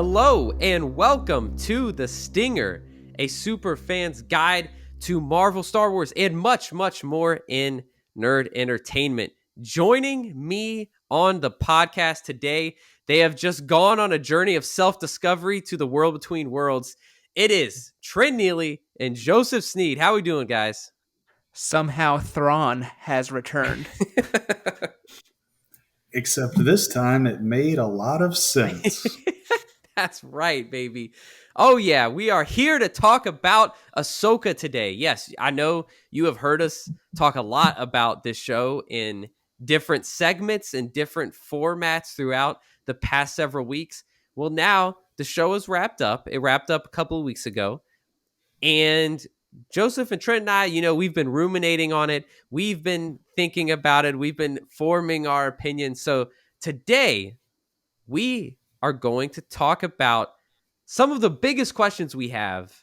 Hello and welcome to The Stinger, a super fan's guide to Marvel, Star Wars, and much, much more in nerd entertainment. Joining me on the podcast today, they have just gone on a journey of self-discovery to the world between worlds. It is Trent Neely and Joseph Sneed. How are we doing, guys? Somehow Thrawn has returned. Except this time it made a lot of sense. That's right, baby. Oh, yeah, we are here to talk about Ahsoka today. Yes, I know you have heard us talk a lot about this show in different segments and different formats throughout the past several weeks. Well, now the show is wrapped up. It wrapped up a couple of weeks ago. And Joseph and Trent and I, we've been ruminating on it. We've been thinking about it. We've been forming our opinions. So today, we are going to talk about some of the biggest questions we have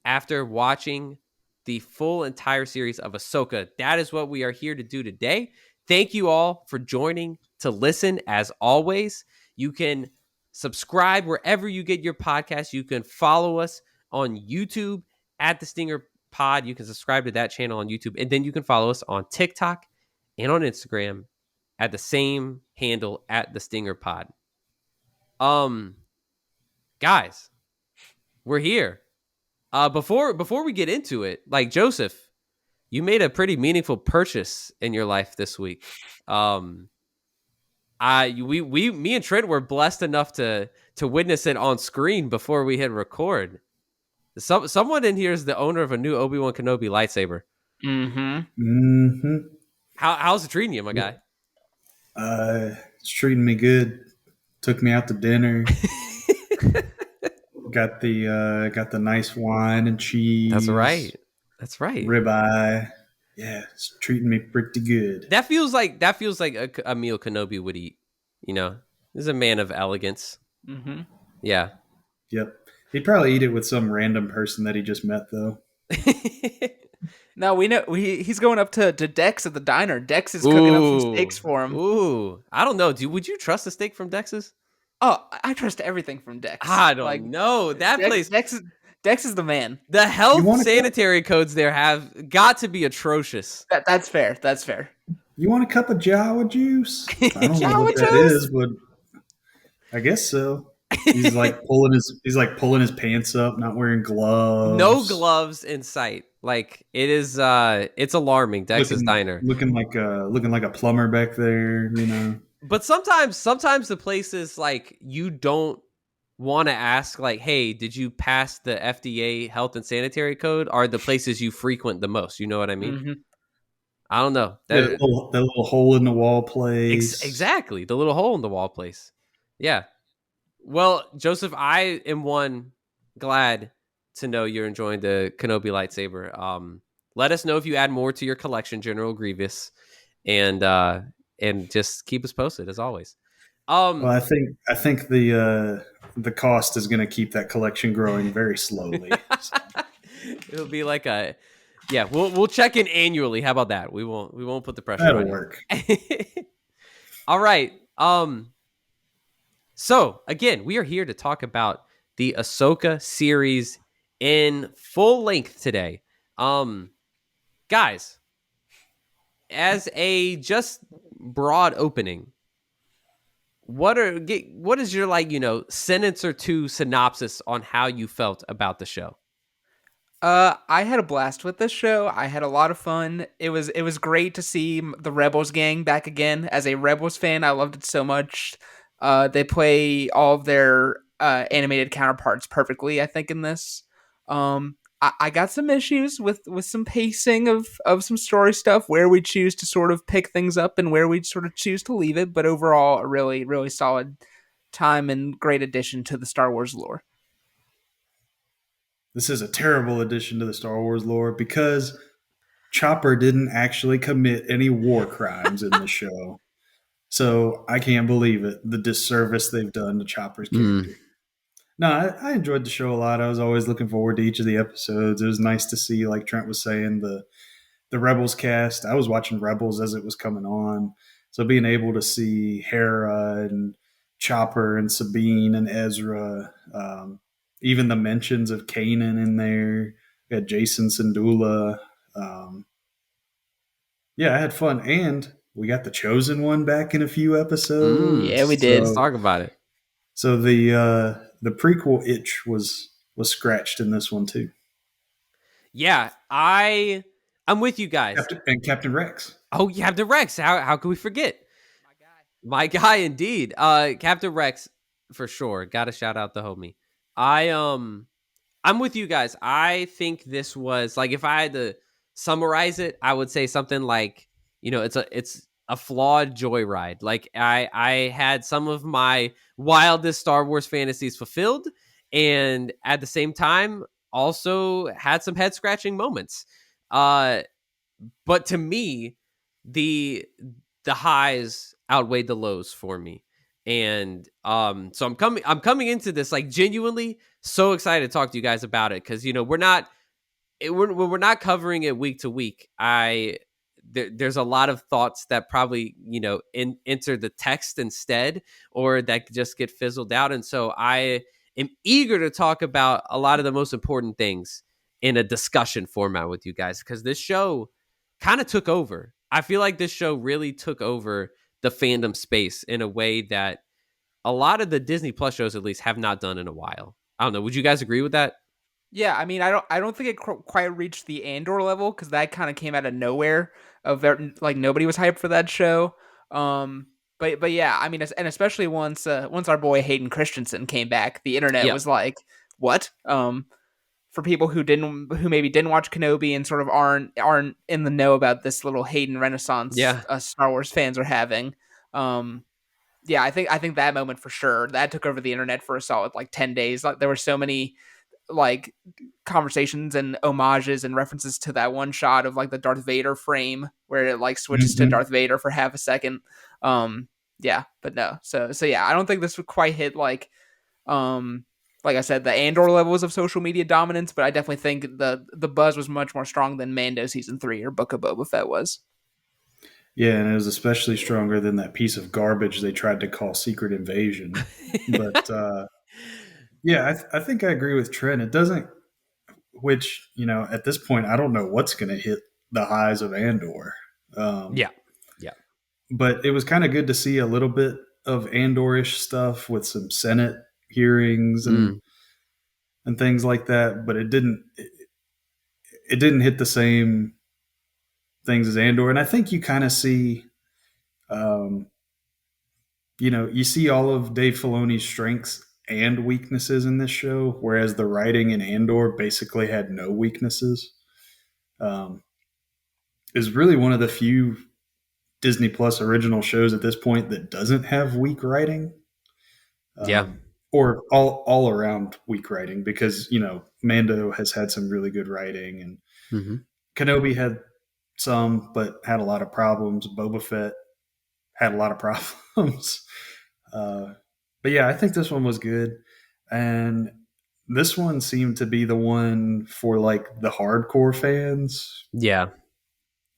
after watching the full entire series of Ahsoka. That is what we are here to do today. Thank you all for joining to listen. As always, you can subscribe wherever you get your podcasts. You can follow us on YouTube at The Stinger Pod. You can subscribe to that channel on YouTube, and then you can follow us on TikTok and on Instagram at the same handle at The Stinger Pod. Guys, we're here. Before we get into it, like Joseph, you made a pretty meaningful purchase in your life this week. Me and Trent were blessed enough to witness it on screen before we hit record. Someone in here is the owner of a new Obi-Wan Kenobi lightsaber. How's it treating you, my guy? It's treating me good. Took me out to dinner. Got the nice wine and cheese. That's right. Ribeye. Yeah, it's treating me pretty good. That feels like a meal Kenobi would eat. He's a man of elegance. Mm-hmm. Yeah. Yep. He'd probably eat it with some random person that he just met, though. No, we know he's going up to Dex at the diner. Dex is cooking up some steaks for him. Ooh, I don't know. Would you trust a steak from Dex's? Oh, I trust everything from Dex. I don't know. That place. Dex is the man. The health sanitary codes there have got to be atrocious. That's fair. That's fair. You want a cup of Jawa juice? I don't know what that is, but I guess so. He's like pulling his pants up, not wearing gloves. No gloves in sight. Like it is. It's alarming. Dex's diner looking like a plumber back there. But sometimes the places like you don't want to ask, like, hey, did you pass the FDA health and sanitary code? Are the places you frequent the most? You know what I mean? Mm-hmm. I don't know. That little hole in the wall place. Exactly. The little hole in the wall place. Yeah. Well, Joseph, I am glad to know you're enjoying the Kenobi lightsaber. Let us know if you add more to your collection, General Grievous, and just keep us posted as always. Well, I think the cost is going to keep that collection growing very slowly. So. It'll be like we'll check in annually. How about that? We won't put the pressure. That'll on work. All right. So again, we are here to talk about the Ahsoka series in full length today. Guys, as a just broad opening, what is your sentence or two synopsis on how you felt about the show? I had a blast with this show. I had a lot of fun. It was great to see the Rebels gang back again. As a Rebels fan, I loved it so much. They play all of their animated counterparts perfectly, I think, in this. I got some issues with some pacing of some story stuff, where we choose to sort of pick things up and where we sort of choose to leave it. But overall, a really, really solid time and great addition to the Star Wars lore. This is a terrible addition to the Star Wars lore because Chopper didn't actually commit any war crimes in the show. So I can't believe it, the disservice they've done to Chopper's character. No, I enjoyed the show a lot. I was always looking forward to each of the episodes. It was nice to see, like Trent was saying, the Rebels cast. I was watching Rebels as it was coming on. So being able to see Hera and Chopper and Sabine and Ezra. Even the mentions of Kanan in there. We had Jason Sindula. Um, yeah, I had fun, and we got the Chosen One back in a few Yeah, we episodes. did. Let's talk about it. So the prequel itch was scratched in this one too. Yeah, I'm with you guys. Captain Rex. Oh, you have the Rex. How can we forget? My guy. My guy indeed. Captain Rex for sure. Got to shout out the homie. I I'm with you guys. I think this was like, if I had to summarize it, I would say something like, it's a flawed joyride. Like I had some of my wildest Star Wars fantasies fulfilled, and at the same time also had some head scratching moments. Uh but to me, the the highs outweighed the lows for me. And so I'm coming into this like genuinely so excited to talk to you guys about it, because we're not covering it week to week. There's a lot of thoughts that probably enter the text instead, or that just get fizzled out. And so I am eager to talk about a lot of the most important things in a discussion format with you guys, because this show kind of took over. I feel like this show really took over the fandom space in a way that a lot of the Disney Plus shows, at least, have not done in a while. I don't know. Would you guys agree with that? Yeah, I mean, I don't think it quite reached the Andor level because that kind of came out of nowhere. Like nobody was hyped for that show. Um, but yeah, I mean, and especially once our boy Hayden Christensen came back, the internet Yeah. was like, "What?" For people who maybe didn't watch Kenobi and sort of aren't in the know about this little Hayden Renaissance Yeah. Star Wars fans are having. Yeah, I think that moment for sure that took over the internet for a solid like 10 days. Like there were so many like conversations and homages and references to that one shot of like the Darth Vader frame where it like switches to Mm-hmm. Darth Vader for half a second. Yeah, but no. So yeah, I don't think this would quite hit like I said, the Andor levels of social media dominance, but I definitely think the buzz was much more strong than Mando season 3 or Book of Boba Fett was. Yeah, and it was especially stronger than that piece of garbage they tried to call Secret Invasion. But yeah, I think I agree with Trent. It doesn't, which, at this point, I don't know what's going to hit the highs of Andor. Um, Yeah. Yeah. but it was kind of good to see a little bit of Andorish stuff with some Senate hearings Mm. and things like that. But it didn't hit the same things as Andor. And I think you kind of see, um, you see all of Dave Filoni's strengths and weaknesses in this show, whereas the writing in Andor basically had no weaknesses. Um, is really one of the few Disney Plus original shows at this point that doesn't have weak writing, Yeah. or all around weak writing, because Mando has had some really good writing, and Mm-hmm. Kenobi had some, but had a lot of problems. Boba Fett had a lot of problems. But yeah, I think this one was good, and this one seemed to be the one for like the hardcore fans. Yeah.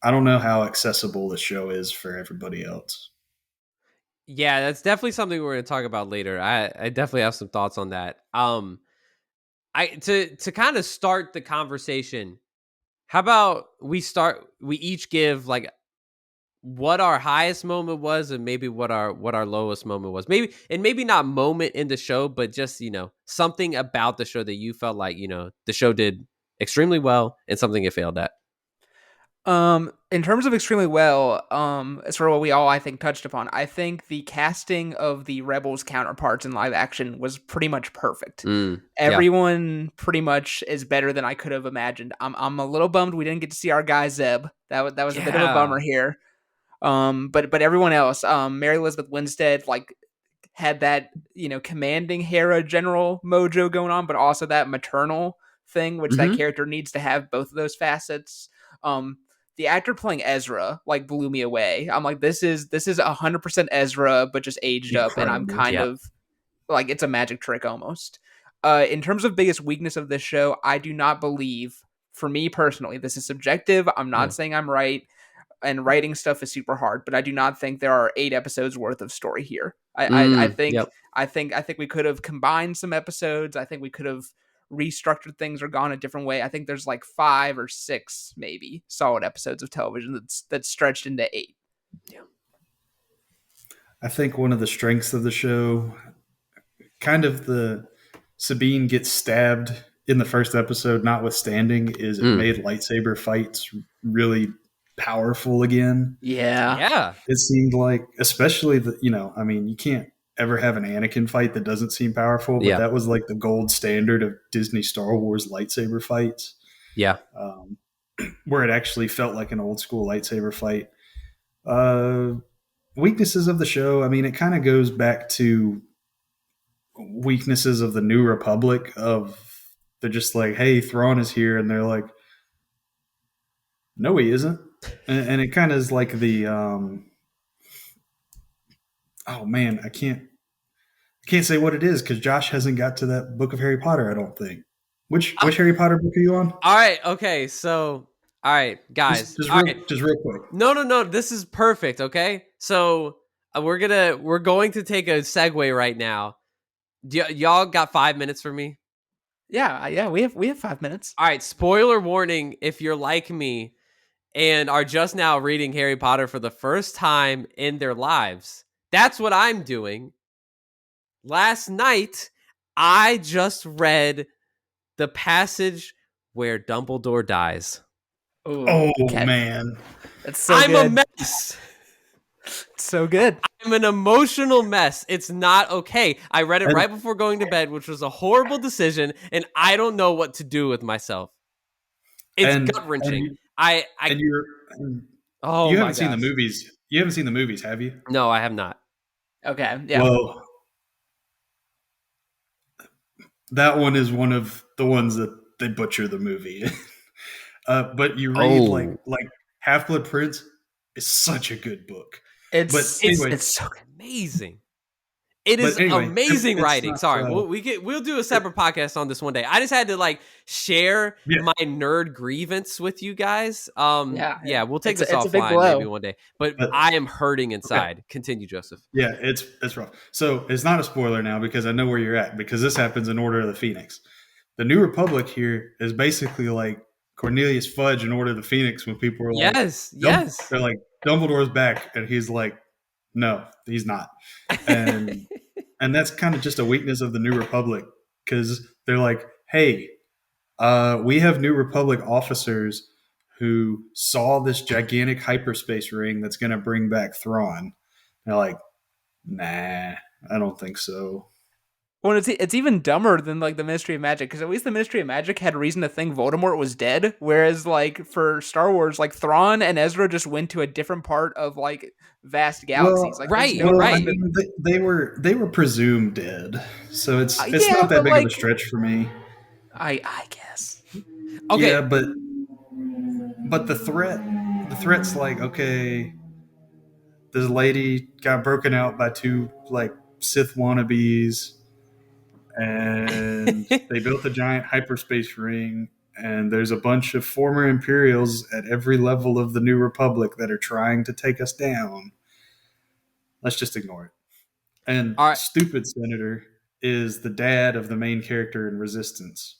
I don't know how accessible the show is for everybody else. Yeah, that's definitely something we're going to talk about later. I definitely have some thoughts on that. I to kind of start the conversation, how about we each give like what our highest moment was, and maybe what our lowest moment was. Maybe not moment in the show, but just, something about the show that you felt like, the show did extremely well, and something it failed at. In terms of extremely well, it's sort of what we all I think touched upon. I think the casting of the Rebels counterparts in live action was pretty much perfect. Yeah. Everyone pretty much is better than I could have imagined. I'm a little bummed we didn't get to see our guy Zeb. That was a bit of a Yeah. bummer here. But everyone else, Mary Elizabeth Winstead, like had that commanding Hera general mojo going on, but also that maternal thing, which that Mm-hmm. character needs to have both of those facets. The actor playing Ezra like blew me away. I'm like, this is 100% Ezra, but just aged up, and I'm Incredible. kind Yeah. of like it's a magic trick almost. In terms of biggest weakness of this show, I do not believe, for me personally, this is subjective. I'm Yeah. not saying I'm right. and writing stuff is super hard, but I do not think there are 8 episodes worth of story here. I think Yep. I think we could have combined some episodes. I think we could have restructured things or gone a different way. I think there's like 5 or 6 maybe solid episodes of television that's stretched into 8. I think one of the strengths of the show, kind of the Sabine gets stabbed in the first episode, notwithstanding, is it made lightsaber fights really powerful again. Yeah. It seemed like, especially I mean, you can't ever have an Anakin fight that doesn't seem powerful, but that was like the gold standard of Disney Star Wars lightsaber fights. Yeah. Where it actually felt like an old school lightsaber fight. Weaknesses of the show, I mean, it kind of goes back to weaknesses of the New Republic. They're just like, hey, Thrawn is here, and they're like, no, he isn't. And it kind of is like the oh man, I can't say what it is because Josh hasn't got to that book of Harry Potter, I don't think. Which Harry Potter book are you on? All right. Okay. So, all right, guys. Just real quick. No. This is perfect. Okay. So we're going to take a segue right now. Y'all got 5 minutes for me? Yeah. We have 5 minutes. All right. Spoiler warning: if you're like me and are just now reading Harry Potter for the first time in their lives, that's what I'm doing. Last night, I just read the passage where Dumbledore dies. Ooh, okay. Man. That's so I'm good. a mess. It's so good. I'm an emotional mess. It's not okay. I read it right before going to bed, which was a horrible decision, and I don't know what to do with myself. It's gut-wrenching. You haven't seen the movies. You haven't seen the movies, have you? No, I have not. Okay. Yeah. Well, that one is one of the ones that they butcher the movie. But you read like Half-Blood Prince is such a good book. It's so amazing. It is amazing writing. Sorry, we'll do a separate podcast on this one day. I just had to share my nerd grievance with you guys. We'll take this offline maybe one day. But I am hurting inside. Okay. Continue, Joseph. Yeah, it's rough. So it's not a spoiler now because I know where you're at because this happens in Order of the Phoenix. The New Republic here is basically like Cornelius Fudge in Order of the Phoenix when people were like, yes. They're like, Dumbledore's back, and he's like, no, he's not. And that's kind of just a weakness of the New Republic because they're like, hey, we have New Republic officers who saw this gigantic hyperspace ring that's going to bring back Thrawn. And they're like, nah, I don't think so. Well, it's even dumber than the Ministry of Magic because at least the Ministry of Magic had reason to think Voldemort was dead, whereas for Star Wars, Thrawn and Ezra just went to a different part of vast galaxies. Right. I mean, they were presumed dead, so it's not that big of a stretch for me. I guess. Okay. Yeah, but the threat's okay, this lady got broken out by 2 Sith wannabes. And they built a giant hyperspace ring, and there's a bunch of former Imperials at every level of the New Republic that are trying to take us down. Let's just ignore it. And stupid Senator is the dad of the main character in Resistance,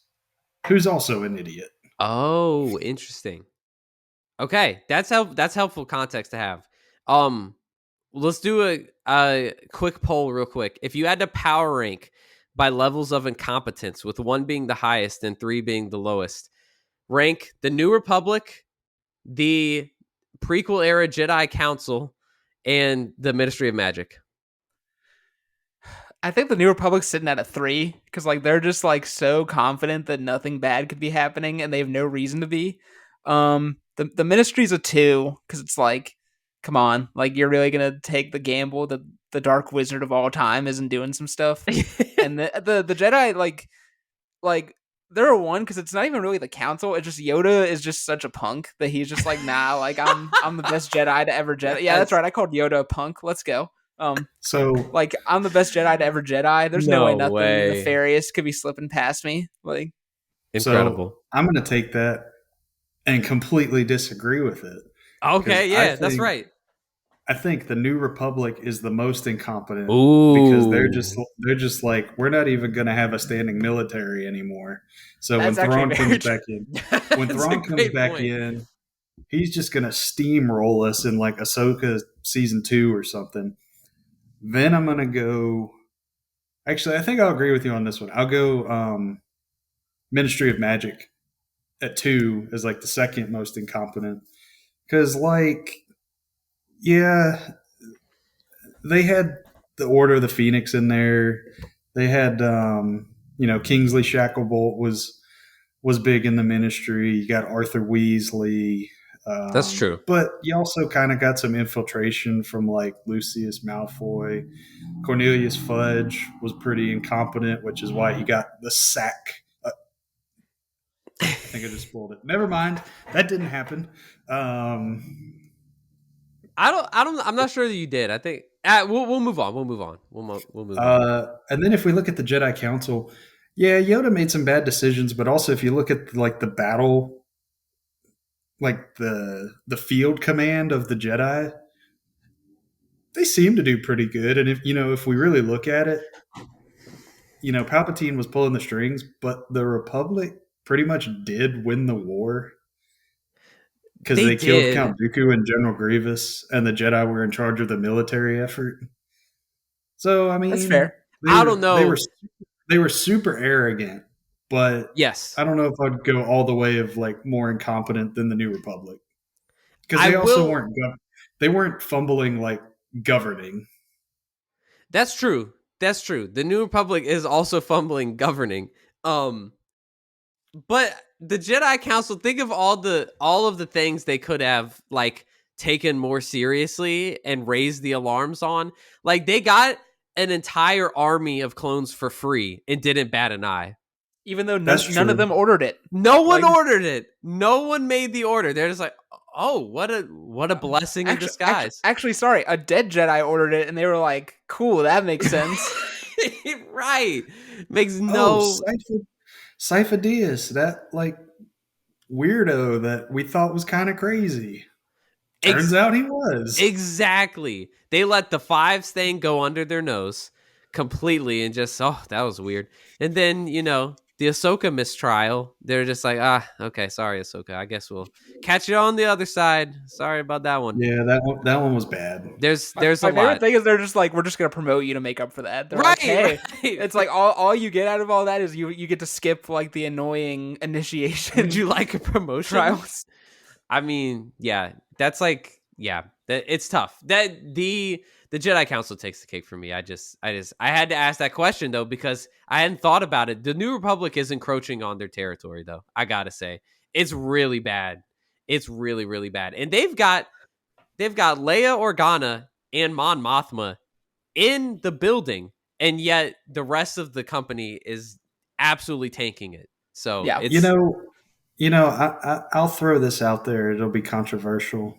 who's also an idiot. Oh, interesting. Okay, that's helpful context to have. Let's do a quick poll real quick. If you had to power rank by levels of incompetence, with 1 being the highest and 3 being the lowest, rank the New Republic, the prequel era Jedi Council, and the Ministry of Magic. I think the New Republic's sitting at a 3 because they're just so confident that nothing bad could be happening and they have no reason to be. The Ministry's a 2 because it's come on, you're really gonna take the gamble that the Dark Wizard of all time isn't doing some stuff, and the Jedi they're a 1 because it's not even really the Council. It's just Yoda is just such a punk that he's just nah, I'm the best Jedi to ever Jedi. Yeah, that's right. I called Yoda a punk. Let's go. So I'm the best Jedi to ever Jedi. There's no way nothing way. nefarious could be slipping past me. Incredible. So I'm gonna take that and completely disagree with it. because Okay, yeah, that's right. I think the New Republic is the most incompetent because Ooh, they're just like we're not even going to have a standing military anymore. So That's actually very true. When that's a Thrawn comes great back point. in, he's just going to steamroll us in like Ahsoka season 2 or something. Then I'm going to go. Actually, I think I'll agree with you on this one. I'll go Ministry of Magic at 2 as like the second most incompetent because like yeah, they had the Order of the Phoenix in there. They had Kingsley Shacklebolt was big in the Ministry. You got Arthur Weasley. That's true. But you also kind of got some infiltration from like Lucius Malfoy. Cornelius Fudge was pretty incompetent, which is why he got the sack. I think I just spoiled it. Never mind. That didn't happen. Um, I'm not sure that you did. I think we'll move on. We'll move on. We'll move on. and then if we look at the Jedi Council, yeah, Yoda made some bad decisions, but also if you look at like the battle, like the field command of the Jedi, they seem to do pretty good. And if we really look at it, Palpatine was pulling the strings, but the Republic pretty much did win the war because They they killed did. Count Dooku and General Grievous, and the Jedi were in charge of the military effort. So I That's mean, fair. they I don't were they were know. they were super arrogant, but Yes, I don't know if I'd go all the way of like more incompetent than the New Republic because I they also will. they weren't fumbling like governing. That's true. That's true. The New Republic is also fumbling governing. Um, but the Jedi Council, think of all of the things they could have like taken more seriously and raised the alarms on. Like they got an entire army of clones for free and didn't bat an eye. Even though That's none of true. them ordered it. No one Like ordered it. No one made the order. They're just like, oh, what a blessing in disguise. actually, sorry, a dead Jedi ordered it, and they were like, "Cool, that makes sense." Right. Makes Oh, no Sypha Diaz, that like weirdo that we thought was kind of crazy. Turns ex- out he was. exactly. They let the fives thing go under their nose completely and just that was weird. And then, the Ahsoka mistrial, they're just like, okay, sorry, Ahsoka. I guess we'll catch you on the other side. Sorry about that one. Yeah, that one was bad. There's a My favorite lot. thing is they're just like, "We're just gonna promote you to make up for that." They're like, Right, "Hey." right. It's like all you get out of all that is you get to skip like the annoying initiation Would you like a promotion? trials. I mean, yeah, that's like, yeah, that it's tough. That the Jedi Council takes the cake for me. I had to ask that question though because I hadn't thought about it. The New Republic is encroaching on their territory though. I gotta say, it's really bad. It's really really bad, and they've got Leia Organa and Mon Mothma in the building, and yet the rest of the company is absolutely tanking it. So Yeah. You it's know, I'll throw this out there. It'll be controversial.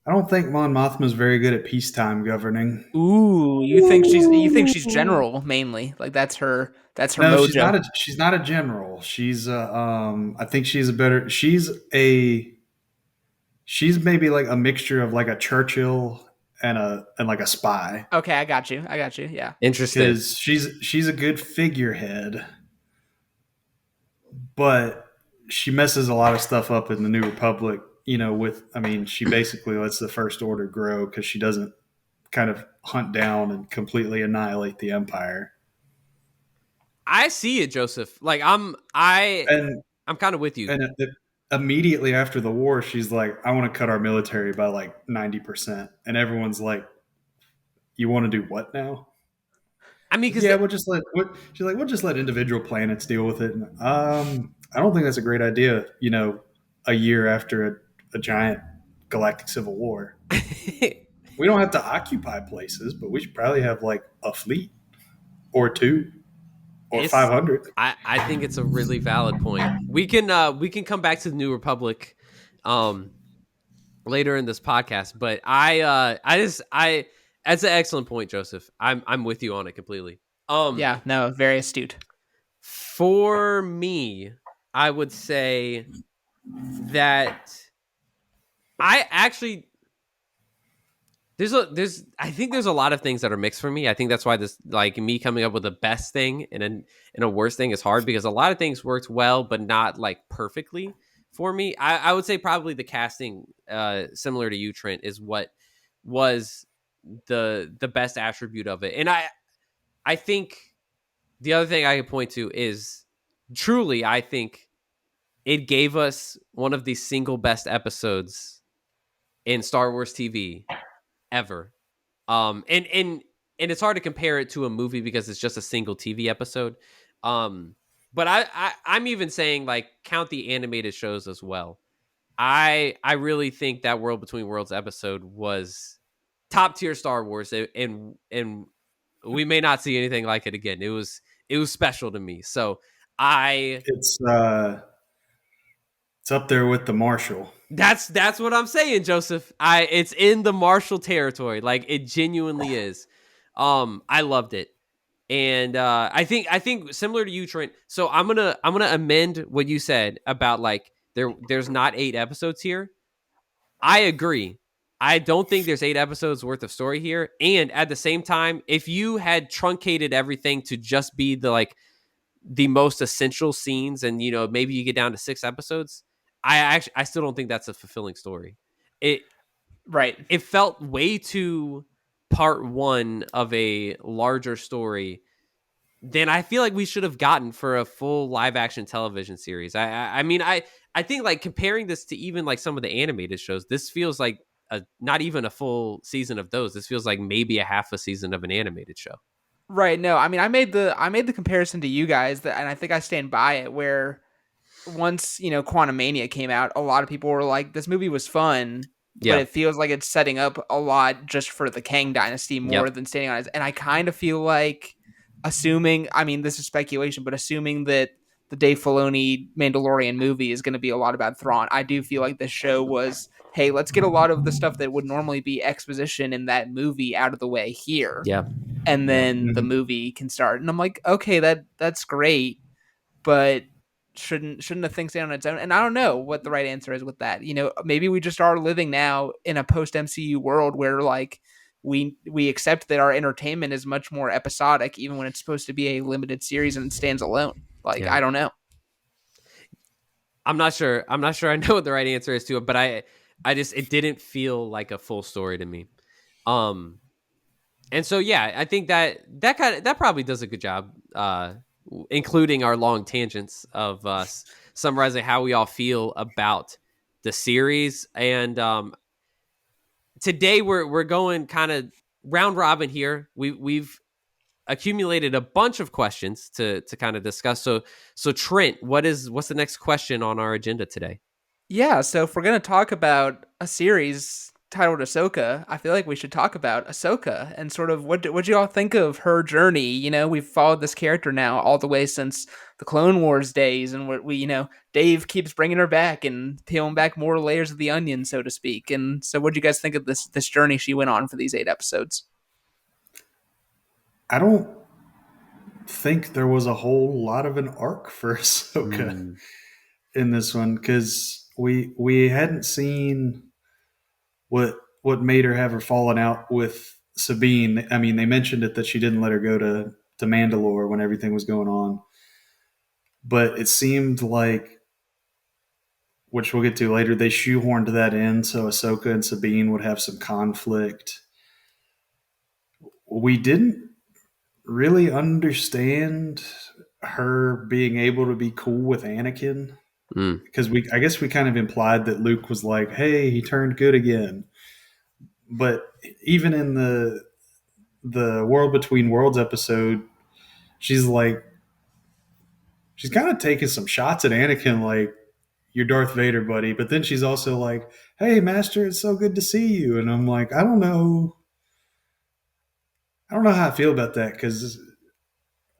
I don't think Mon Mothma is very good at peacetime governing. Ooh, you think she's general mainly. Like that's her No, she's not mojo. a she's not a general. I think she's maybe like a mixture of like a Churchill and like a spy Okay, I got you. I got you. Yeah. interesting. because she's a good figurehead, but she messes a lot of stuff up in the New Republic. She basically lets the First Order grow because she doesn't kind of hunt down and completely annihilate the Empire. I see it, Joseph. Like And I'm kind of with you. immediately after the war, she's like, "I want to cut our military by like 90%," and everyone's like, "You want to do what now?" I mean, because Yeah, she's like, we'll just let individual planets deal with it. And, I don't think that's a great idea. A year after a giant galactic civil war, we don't have to occupy places, but we should probably have like a fleet or two or it's 500. I think it's a really valid point. We can come back to the New Republic, um, later in this podcast. But I that's an excellent point, Joseph. I'm with you on it completely. Yeah. No, very astute. For me, I would say that. I actually there's I think there's a lot of things that are mixed for me. I think that's why this like me coming up with the best thing and a worst thing is hard because a lot of things worked well but not like perfectly for me. I would say probably the casting, similar to you, Trent, is what was the best attribute of it. And I think the other thing I could point to is truly I think it gave us one of the single best episodes in Star Wars TV ever. And it's hard to compare it to a movie because it's just a single TV episode. Um, but I'm even saying like count the animated shows as well. I really think that World Between Worlds episode was top tier Star Wars, and we may not see anything like it again. It was special to me. So I It's up there with the Marshall. that's what I'm saying, Joseph. It's in the Marshall territory. Like it genuinely is. I loved it. And I think similar to you, Trent. So I'm gonna amend what you said about like there's not 8 episodes here. I agree. I don't think there's 8 episodes worth of story here. And at the same time, if you had truncated everything to just be the most essential scenes, and maybe you get down to 6 episodes, I still don't think that's a fulfilling story. It Right. it felt way too part one of a larger story than I feel like we should have gotten for a full live action television series. I mean I think like comparing this to even like some of the animated shows, this feels like not even a full season of those. This feels like maybe a half a season of an animated show. Right. No, I mean, I made the comparison to you guys, and I think I stand by it. Where once Quantum Mania came out, a lot of people were like, "This movie was fun," but Yeah. it feels like it's setting up a lot just for the Kang Dynasty more Yep. than standing on it. And I kind of feel like, assuming, I mean, this is speculation, but assuming that the Dave Filoni Mandalorian movie is going to be a lot about Thrawn, I do feel like this show was, hey, let's get a lot of the stuff that would normally be exposition in that movie out of the way here, Yeah. and Yeah. then the movie can start. And I'm like, okay, that's great, but shouldn't a thing stand on its own? And I don't know what the right answer is with that. Maybe we just are living now in a post MCU world where like we accept that our entertainment is much more episodic, even when it's supposed to be a limited series and it stands alone. Like, Yeah. I don't know. I'm not sure. I'm not sure I know what the right answer is to it, but I just it didn't feel like a full story to me. Um and so yeah, I think that probably does a good job, including our long tangents of summarizing how we all feel about the series. And today we're going kind of round robin here. We've accumulated a bunch of questions to kind of discuss. So Trent, what's the next question on our agenda today? Yeah, so if we're gonna talk about a series titled Ahsoka, I feel like we should talk about Ahsoka and sort of what you all think of her journey. We've followed this character now all the way since the Clone Wars days, and Dave keeps bringing her back and peeling back more layers of the onion, so to speak. And so, what do you guys think of this journey she went on for these 8 episodes? I don't think there was a whole lot of an arc for Ahsoka Mm, in this one because we hadn't seen what made her have her fallen out with Sabine. I mean, they mentioned it that she didn't let her go to Mandalore when everything was going on, but it seemed like, which we'll get to later, they shoehorned that in so Ahsoka and Sabine would have some conflict. We didn't really understand her being able to be cool with Anakin mm, because I guess we kind of implied that Luke was like, "Hey, he turned good again." But even in the World Between Worlds episode, she's like, she's kind of taking some shots at Anakin, like, "You're Darth Vader, buddy." But then she's also like, "Hey, Master, it's so good to see you." And I'm like, I don't know how I feel about that because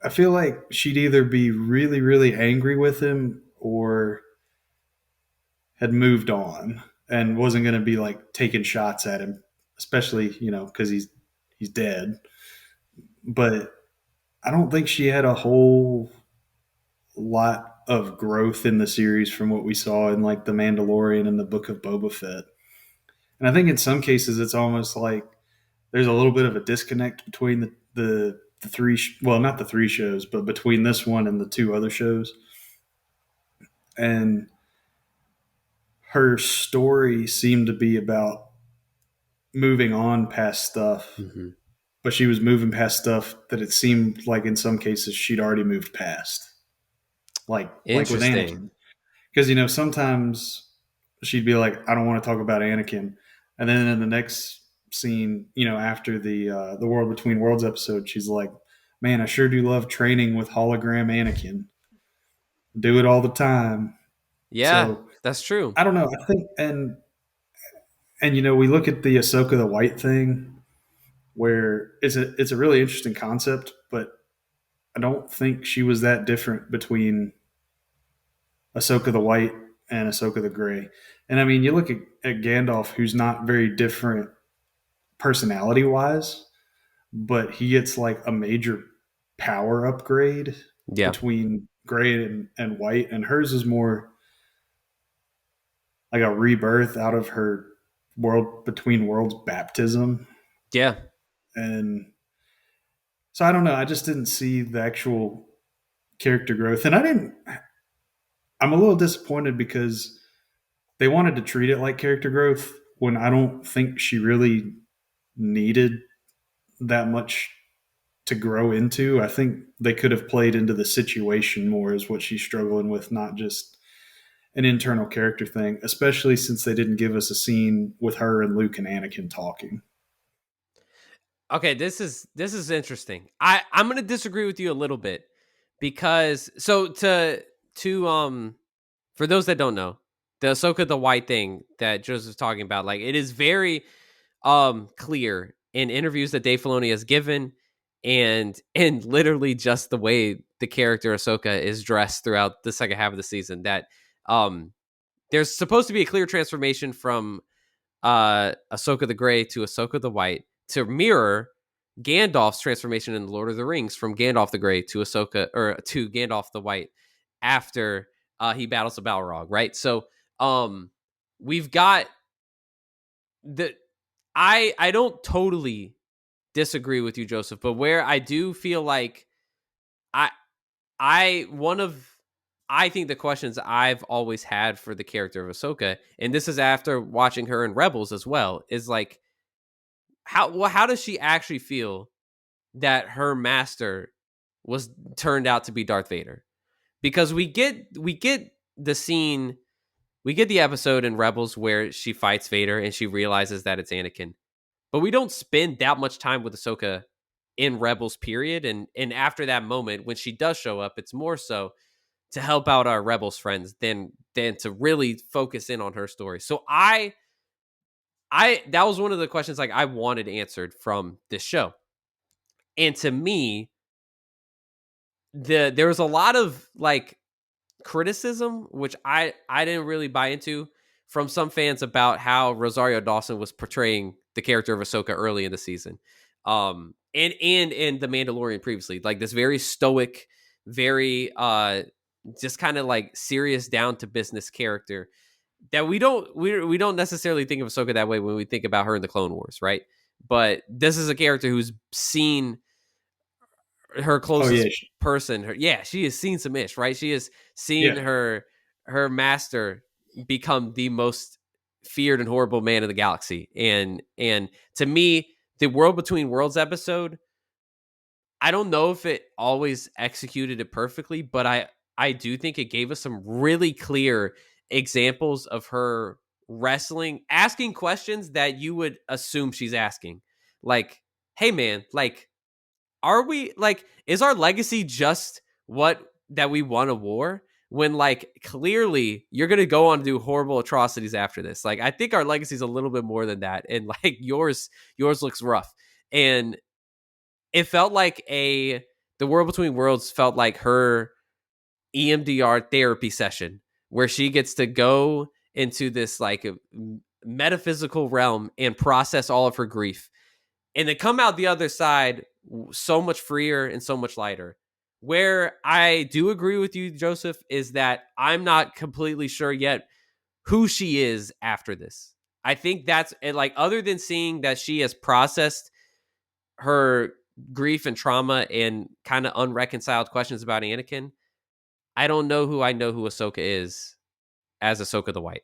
I feel like she'd either be really, really angry with him or had moved on and wasn't going to be like taking shots at him, especially because he's dead. But I don't think she had a whole lot of growth in the series from what we saw in like the Mandalorian and the Book of Boba Fett. And I think in some cases it's almost like there's a little bit of a disconnect between the three, well, not the three shows, but between this one and the two other shows. And her story seemed to be about moving on past stuff, Mm-hmm. but she was moving past stuff that it seemed like in some cases she'd already moved past, like with Interesting. Anakin. Because sometimes she'd be like, "I don't want to talk about Anakin," and then in the next scene, after the World Between Worlds episode, she's like, "Man, I sure do love training with hologram Anakin. Do it all the time." Yeah, So that's true. I don't know. I think and we look at the Ahsoka the White thing, where it's a really interesting concept, but I don't think she was that different between Ahsoka the White and Ahsoka the Gray. And I mean, you look at Gandalf, who's not very different personality wise, but he gets like a major power upgrade Yeah. between Gray and White, and hers is more like a rebirth out of her World Between Worlds baptism. Yeah. And so I don't know. I just didn't see the actual character growth. And I'm a little disappointed because they wanted to treat it like character growth when I don't think she really needed that much to grow into. I think they could have played into the situation more as what she's struggling with, not just an internal character thing, especially since they didn't give us a scene with her and Luke and Anakin talking. Okay, this is interesting. I'm going to disagree with you a little bit because so to for those that don't know, the Ahsoka the White thing that Joseph's talking about, like it is very clear in interviews that Dave Filoni has given and literally just the way the character Ahsoka is dressed throughout the second half of the season that um there's supposed to be a clear transformation from Ahsoka the Grey to Ahsoka the White to mirror Gandalf's transformation in the Lord of the Rings from Gandalf the Grey to Ahsoka or to Gandalf the White after he battles the Balrog, right? So we've got the I don't totally disagree with you, Joseph, but where I do feel like I I one of I think the questions I've always had for the character of Ahsoka, and this is after watching her in Rebels as well, is like how does she actually feel that her master was turned out to be Darth Vader? Because we get the scene, we get the episode in Rebels where she fights Vader and she realizes that it's Anakin. But we don't spend that much time with Ahsoka in Rebels period and after that moment when she does show up, it's more so to help out our Rebels friends than to really focus in on her story. So I that was one of the questions like I wanted answered from this show. And to me, there was a lot of like criticism which I didn't really buy into from some fans about how Rosario Dawson was portraying the character of Ahsoka early in the season. And The Mandalorian previously, like this very stoic, very just kind of like serious down to business character that we don't necessarily think of Ahsoka that way when we think about her in the Clone Wars, right? But this is a character who's seen her Oh closest yeah, person. She has seen some ish, right? She has seen yeah. her master become the most feared and horrible man in the galaxy. And to me, the World Between Worlds episode, I don't know if it always executed it perfectly, but I do think it gave us some really clear examples of her wrestling, asking questions that you would assume she's asking. Like, hey man, like are we like is our legacy just what that we won a war when like clearly you're gonna go on to do horrible atrocities after this? Like I think our legacy is a little bit more than that, and like yours looks rough. And it felt like the World Between Worlds felt like her EMDR therapy session where she gets to go into this like metaphysical realm and process all of her grief and then come out the other side so much freer and so much lighter. Where I do agree with you, Joseph, is that I'm not completely sure yet who she is after this. I think that's like, other than seeing that she has processed her grief and trauma and kind of unreconciled questions about Anakin, I don't know who Ahsoka is as Ahsoka the White.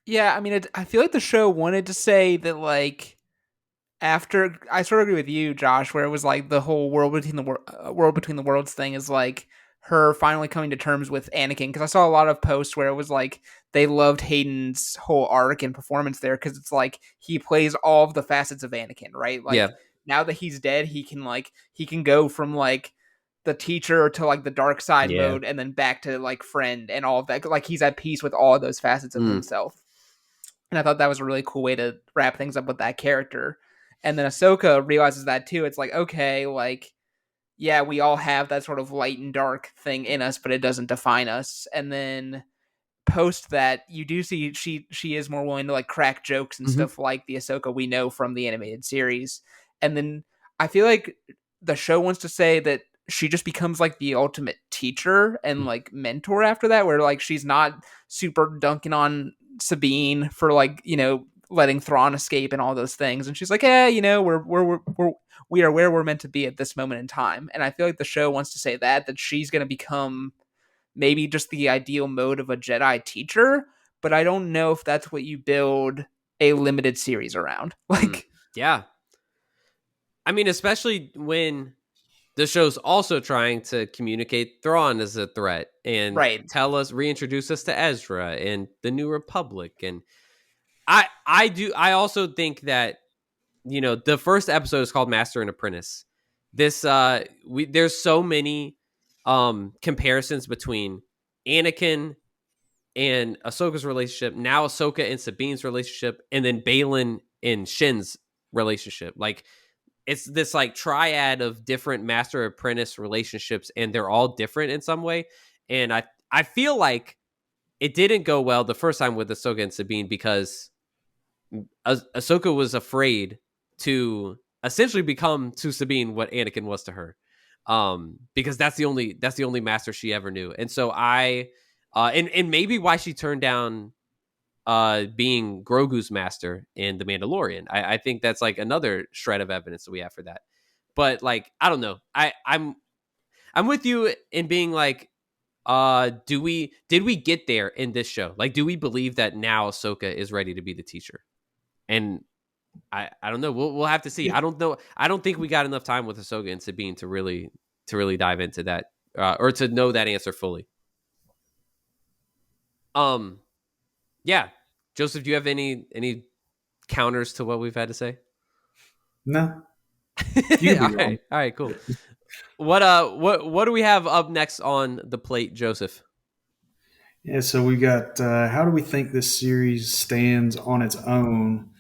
Yeah, I mean, I feel like the show wanted to say that, like, after I sort of agree with you, Josh, where it was like the whole world between the worlds thing is like her finally coming to terms with Anakin. Because I saw a lot of posts where it was like they loved Hayden's whole arc and performance there because it's like he plays all of the facets of Anakin, right? Yeah. Like now that he's dead, he can go from like the teacher to like the dark side Yeah. mode and then back to like friend and all of that. Like he's at peace with all of those facets of himself. And I thought that was a really cool way to wrap things up with that character. And then Ahsoka realizes that too. It's like, okay, like, yeah, we all have that sort of light and dark thing in us, but it doesn't define us. And then post that, you do see she is more willing to like crack jokes and stuff like the Ahsoka we know from the animated series. And then I feel like the show wants to say that she just becomes like the ultimate teacher and like mentor after that, where like she's not super dunking on Sabine for like, you know, letting Thrawn escape and all those things. And she's like, you know, we are where we're meant to be at this moment in time. And I feel like the show wants to say that she's going to become maybe just the ideal mode of a Jedi teacher, but I don't know if that's what you build a limited series around. Like, yeah. I mean, especially when the show's also trying to communicate Thrawn as a threat and right. reintroduce us to Ezra and the New Republic. And I also think that, you know, the first episode is called Master and Apprentice. There's so many comparisons between Anakin and Ahsoka's relationship, now Ahsoka and Sabine's relationship, and then Baylan and Shin's relationship. Like, it's this like triad of different master apprentice relationships, and they're all different in some way. And I feel like it didn't go well the first time with Ahsoka and Sabine because Ahsoka was afraid to essentially become to Sabine what Anakin was to her, because that's the only master she ever knew. And so and maybe why she turned down being Grogu's master in The Mandalorian. I think that's like another shred of evidence that we have for that. But like, I don't know. I'm with you in being like, did we get there in this show? Like, do we believe that now Ahsoka is ready to be the teacher? And I don't know. We'll have to see. I don't know. I don't think we got enough time with Ahsoka and Sabine to really dive into that, or to know that answer fully. Yeah. Joseph, do you have any counters to what we've had to say? No. All right, cool. What do we have up next on the plate, Joseph? Yeah, so we got how do we think this series stands on its own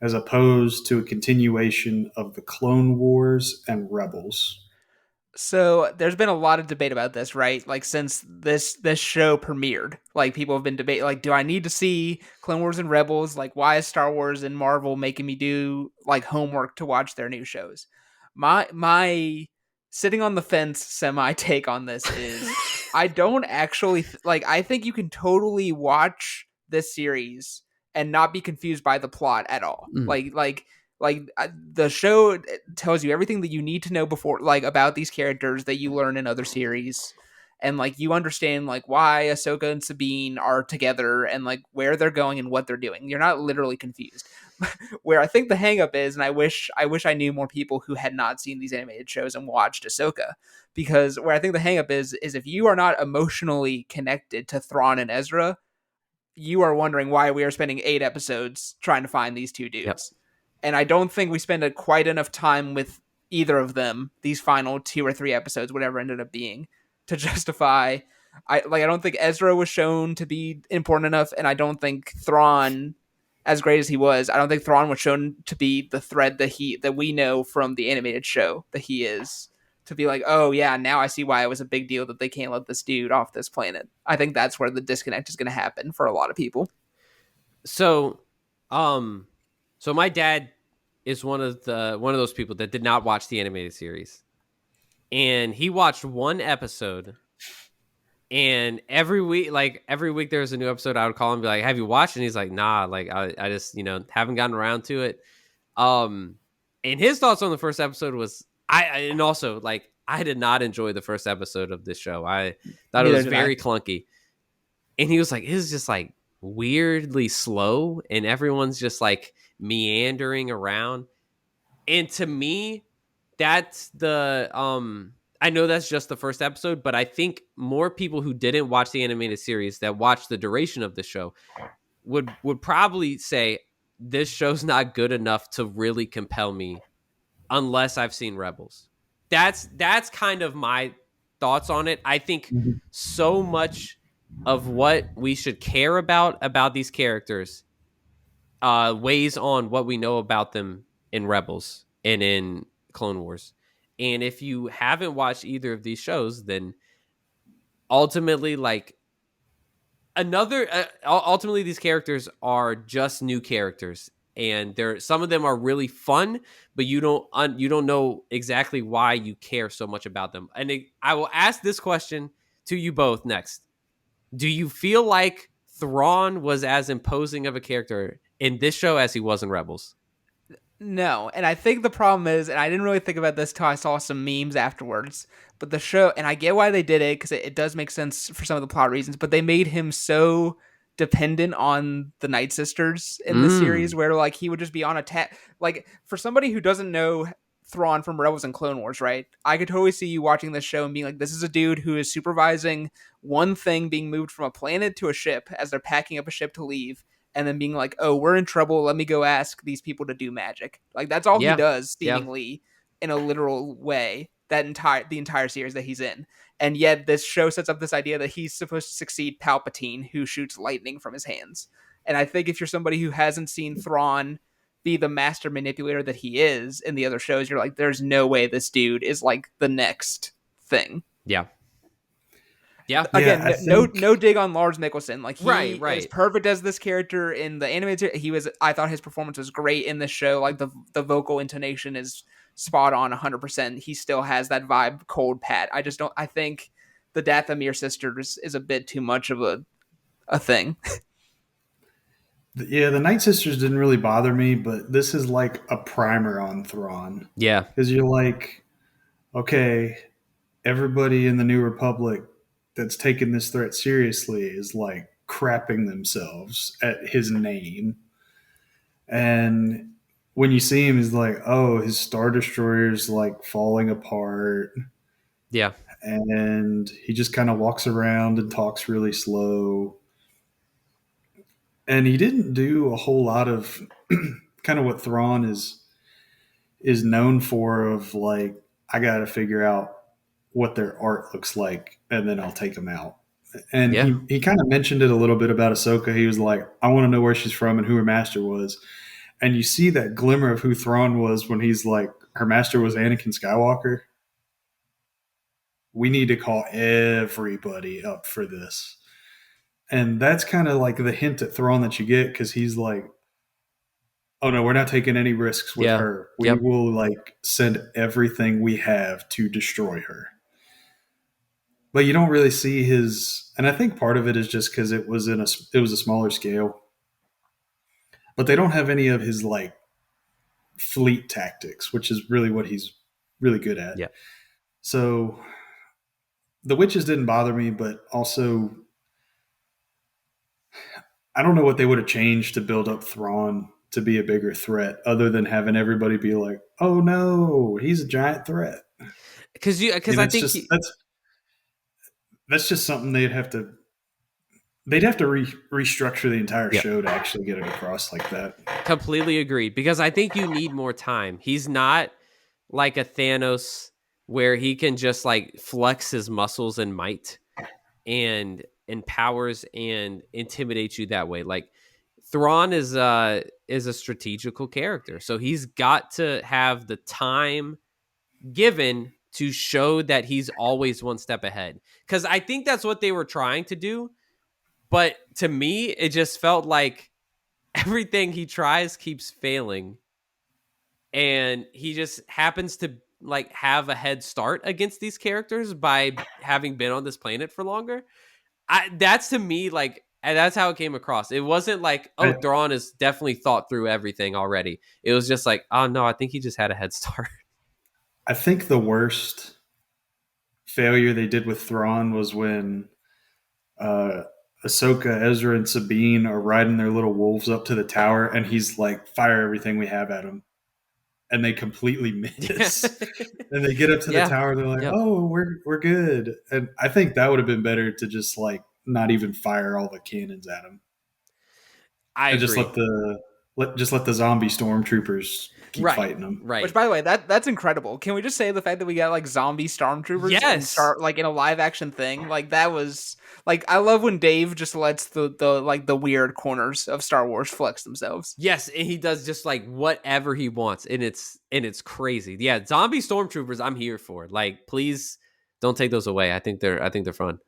as opposed to a continuation of the Clone Wars and Rebels? So there's been a lot of debate about this, right? Like since this show premiered, like people have been debating, like, do I need to see Clone Wars and Rebels? Like, why is Star Wars and Marvel making me do like homework to watch their new shows? My sitting on the fence semi take on this is I don't actually like. I think you can totally watch this series and not be confused by the plot at all. The show tells you everything that you need to know before, like, about these characters that you learn in other series, and like you understand like why Ahsoka and Sabine are together and like where they're going and what they're doing. You're not literally confused. Where I think the hangup is, and I wish I knew more people who had not seen these animated shows and watched Ahsoka, because where I think the hangup is if you are not emotionally connected to Thrawn and Ezra, you are wondering why we are spending 8 episodes trying to find these two dudes. Yep. And I don't think we spend quite enough time with either of them, these final 2 or 3 episodes, whatever ended up being, to justify. I don't think Ezra was shown to be important enough, and I don't think Thrawn, as great as he was, I don't think Thrawn was shown to be the thread that we know from the animated show that he is. To be like, oh yeah, now I see why it was a big deal that they can't let this dude off this planet. I think that's where the disconnect is going to happen for a lot of people. So, so my dad is one of those people that did not watch the animated series, and he watched one episode And every week there was a new episode. I would call him and be like, "Have you watched?" And he's like, "Nah, like I just haven't gotten around to it." Um, and his thoughts on the first episode was and also like I did not enjoy the first episode of this show. I thought it Neither was did I. very clunky, and he was like, "It's just like weirdly slow, and everyone's just like meandering around." And to me, that's the I know that's just the first episode, but I think more people who didn't watch the animated series that watched the duration of the show would probably say this show's not good enough to really compel me unless I've seen Rebels. That's kind of my thoughts on it. I think Mhm. so much of what we should care about these characters weighs on what we know about them in Rebels and in Clone Wars. And if you haven't watched either of these shows, then ultimately, like ultimately these characters are just new characters, and some of them are really fun, but you don't know exactly why you care so much about them. And I will ask this question to you both next. Do you feel like Thrawn was as imposing of a character in this show as he was in Rebels? No, and I think the problem is, and I didn't really think about this till I saw some memes afterwards. But the show, and I get why they did it because it does make sense for some of the plot reasons. But they made him so dependent on the Night Sisters in the series, Mm. where like he would just be on attack. Like for somebody who doesn't know Thrawn from Rebels and Clone Wars, right? I could totally see you watching this show and being like, "This is a dude who is supervising one thing being moved from a planet to a ship as they're packing up a ship to leave." And then being like, "Oh, we're in trouble. Let me go ask these people to do magic." Like that's all he Yeah. does, Yeah. seemingly in a literal way. The entire series that he's in, and yet this show sets up this idea that he's supposed to succeed Palpatine, who shoots lightning from his hands. And I think if you're somebody who hasn't seen Thrawn be the master manipulator that he is in the other shows, you're like, "There's no way this dude is like the next thing." Yeah. Yeah. Yeah, Again, I no think dig on Lars Mikkelsen. Like he Right. is Right. perfect as this character in the animated. He was. I thought his performance was great in this show. Like the vocal intonation is spot on, 100%. He still has that vibe, cold Pat. I just don't. I think the Dathomir sisters is a bit too much of a thing. yeah, the Night Sisters didn't really bother me, but this is like a primer on Thrawn Yeah. because you're like, okay, everybody in the New Republic that's taking this threat seriously is like crapping themselves at his name. And when you see him, he's like, oh, his Star Destroyer's like falling apart. Yeah. And he just kind of walks around and talks really slow. And he didn't do a whole lot of kind of what Thrawn is known for of like, I got to figure out what their art looks like and then I'll take them out. And Yeah. he kind of mentioned it a little bit about Ahsoka. He was like, I want to know where she's from and who her master was. And you see that glimmer of who Thrawn was when he's like, her master was Anakin Skywalker. We need to call everybody up for this. And that's kind of like the hint at Thrawn that you get because he's like, oh no, we're not taking any risks with Yeah. her. We Yep. will like send everything we have to destroy her. But you don't really see his, and I think part of it is just because it was a smaller scale. But they don't have any of his like fleet tactics, which is really what he's really good at. Yeah. So the witches didn't bother me, but also I don't know what they would have changed to build up Thrawn to be a bigger threat, other than having everybody be like, "Oh no, he's a giant threat." Because And I it's think just that's just something they'd have to restructure the entire yeah, show to actually get it across like that. completely agreed. Because I think you need more time. He's not like a Thanos where he can just like flex his muscles and might and powers and intimidate you that way. Like Thrawn is a strategical character, so he's got to have the time given to show that he's always one step ahead. Because I think that's what they were trying to do, but to me, it just felt like everything he tries keeps failing, and he just happens to like have a head start against these characters by having been on this planet for longer. That's to me like, and that's how it came across. It wasn't like, oh, I, Thrawn has definitely thought through everything already. It was just like, oh no, I think he just had a head start. I think the worst failure they did with Thrawn was when uh, Ahsoka, Ezra, and Sabine are riding their little wolves up to the tower, and he's like, "Fire everything we have at them," and they completely Yeah. miss. And they get up to the Yeah. tower, and they're like, Yep. "Oh, we're good." And I think that would have been better to just like not even fire all the cannons at them, I and just agree. let the zombie stormtroopers keep Right. fighting them. Right. Which, by the way, that's incredible. Can we just say the fact that we got like zombie stormtroopers and Yes. start like in a live action thing? Like that was like I love when Dave just lets the like the weird corners of Star Wars flex themselves. Yes, and he does just like whatever he wants, and it's crazy. Yeah, zombie stormtroopers, I'm here for. Like, please don't take those away. I think they're fun.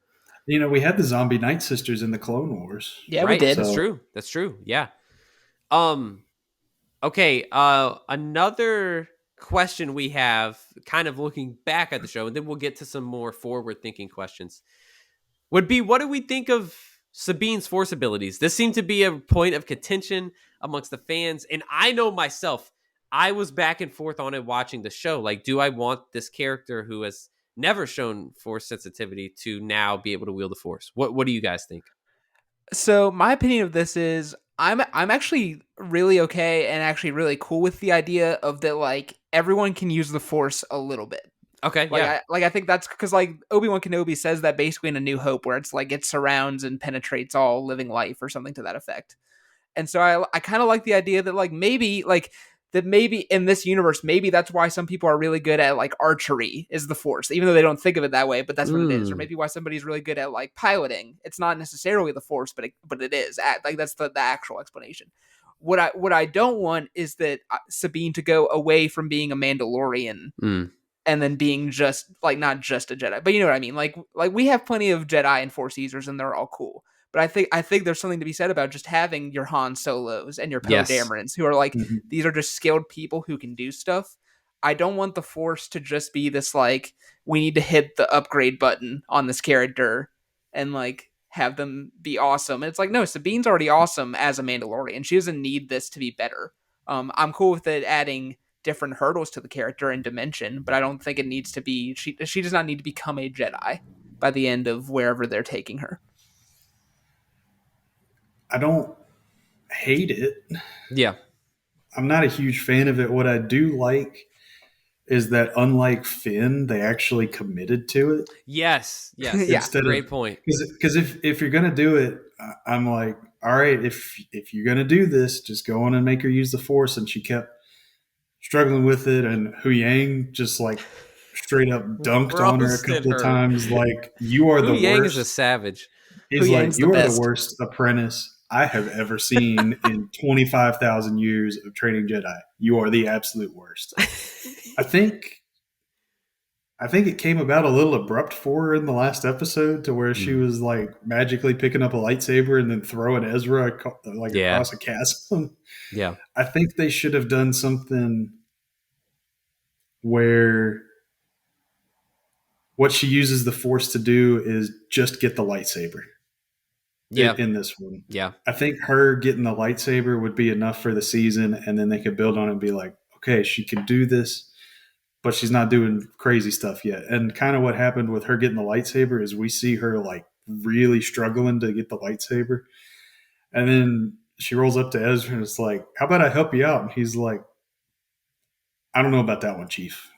You know, we had the zombie Night Sisters in the Clone Wars, Yeah, we Right. did. That's so true. That's true. Yeah. Um. Okay. Another question we have, kind of looking back at the show, and then we'll get to some more forward-thinking questions, would be what do we think of Sabine's force abilities? This seemed to be a point of contention amongst the fans. And I know myself, I was back and forth on it watching the show. Like, do I want this character who has never shown force sensitivity to now be able to wield the force? What do you guys think? So my opinion of this is I'm actually really okay and actually really cool with the idea of that like everyone can use the force a little bit. Okay, Like yeah. I think that's because like Obi-Wan Kenobi says that basically in A New Hope where it's like it surrounds and penetrates all living life or something to that effect. And so I kind of like the idea that maybe in this universe maybe that's why some people are really good at like archery is the force even though they don't think of it that way, but that's what it is. Or Mm, maybe why somebody's really good at like piloting, it's not necessarily the force but it is like that's the actual explanation. What I don't want is that Sabine to go away from being a Mandalorian mm. and then being just like not just a Jedi, but you know what I mean. Like we have plenty of Jedi and Force users, and they're all cool. But I think there's something to be said about just having your Han Solos and your Poe Yes. Damerons, who are like mhm. these are just skilled people who can do stuff. I don't want the Force to just be this like we need to hit the upgrade button on this character and like have them be awesome. And it's like no, Sabine's already awesome as a Mandalorian. She doesn't need this to be better. I'm cool with it adding different hurdles to the character and dimension, but I don't think it needs to be she does not need to become a Jedi by the end of wherever they're taking her. I don't hate it. Yeah. I'm not a huge fan of it. What I do like is that unlike Finn, they actually committed to it Yes. Yes. Yeah. instead of Great point. because if you're gonna do it, I'm like, all right, if you're gonna do this, just go on and make her use the Force. And she kept struggling with it, and Hu Yang just like straight up dunked on her a Roasted couple of her. times, like you are Hu the Yang is a worst. savage. He's Hu like, Yang's the you are the best. worst apprentice I have ever seen in 25,000 years of training Jedi. You are the absolute worst. I think it came about a little abrupt for her in the last episode to where she was like magically picking up a lightsaber and then throwing Ezra like Yeah. across a chasm. Yeah. I think they should have done something where what she uses the Force to do is just get the lightsaber Yeah. in this one. Yeah. I think her getting the lightsaber would be enough for the season, and then they could build on it and be like, okay, she can do this, but she's not doing crazy stuff yet. And kind of what happened with her getting the lightsaber is we see her like really struggling to get the lightsaber. And then she rolls up to Ezra and it's like, how about I help you out? And he's like, I don't know about that one, Chief.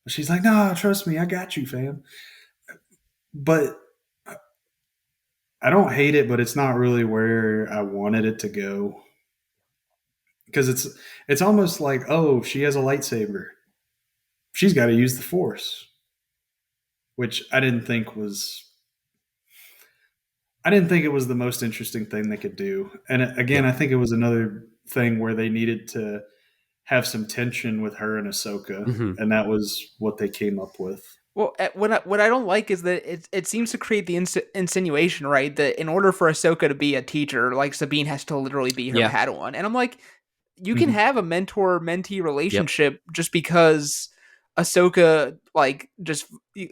She's like, no, trust me, I got you, fam. But I don't hate it, but it's not really where I wanted it to go. Because it's almost like, oh, she has a lightsaber. She's got to use the Force, which I didn't think it was the most interesting thing they could do. And again, Yeah. I think it was another thing where they needed to have some tension with her and Ahsoka, Hmm. and that was what they came up with. Well, what I don't like is that it seems to create the insinuation, right, that in order for Ahsoka to be a teacher, like Sabine has to literally be her Yeah. Padawan, and I'm like, you can Mhm. have a mentor mentee Yep. relationship just because Ahsoka like just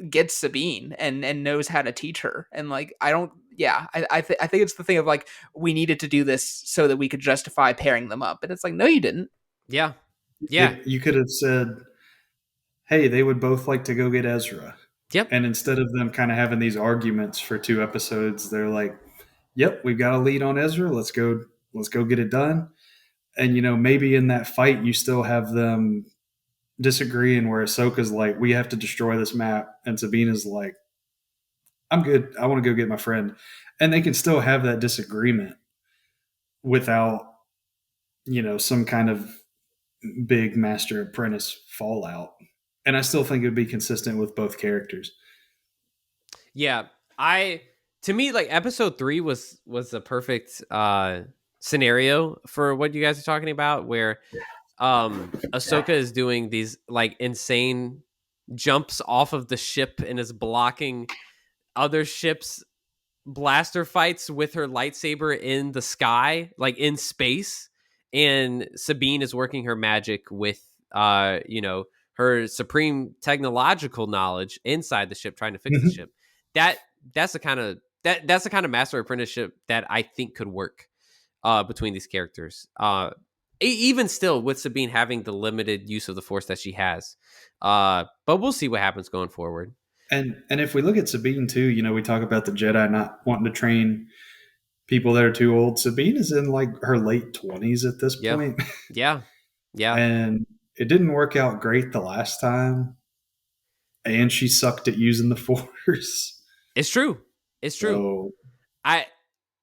gets Sabine and knows how to teach her. And like I don't yeah, I think it's the thing of like we needed to do this so that we could justify pairing them up. And it's like no you didn't. Yeah. Yeah. You could have said, hey, they would both like to go get Ezra. Yep. And instead of them kind of having these arguments for 2 episodes, they're like, "Yep, we've got a lead on Ezra. Let's go get it done." And maybe in that fight, you still have them disagreeing, where Ahsoka's like, "We have to destroy this map," and Sabina's like, "I'm good. I want to go get my friend," and they can still have that disagreement without some kind of big master apprentice fallout. And I still think it would be consistent with both characters. Yeah. I to me like episode 3 was a perfect scenario for what you guys are talking about, where Ahsoka is doing these like insane jumps off of the ship and is blocking other ships blaster fights with her lightsaber in the sky, like in space, and Sabine is working her magic with her supreme technological knowledge inside the ship trying to fix the Mhm. ship. That that's the kind of that's the kind of master apprenticeship that I think could work between these characters. Even still with Sabine having the limited use of the force that she has. But we'll see what happens going forward. And if we look at Sabine too, we talk about the Jedi not wanting to train people that are too old. Sabine is in like her late 20s at this Yeah. point, Yeah. Yeah. and it didn't work out great the last time. And she sucked at using the Force. It's true. It's true. So I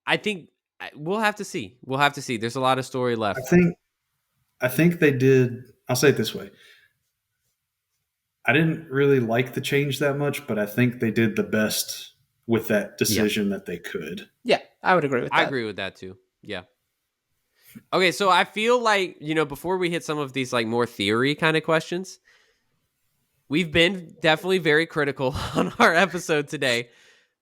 I think we'll have to see. We'll have to see. There's a lot of story I left. think I think they did. I'll say it this way: I didn't really like the change that much, but I think they did the best with that Yeah. decision that they could. Yeah, I would agree with I that. agree with that too. Yeah. Okay, so I feel like, before we hit some of these like more theory kind of questions, we've been definitely very critical on our episode today.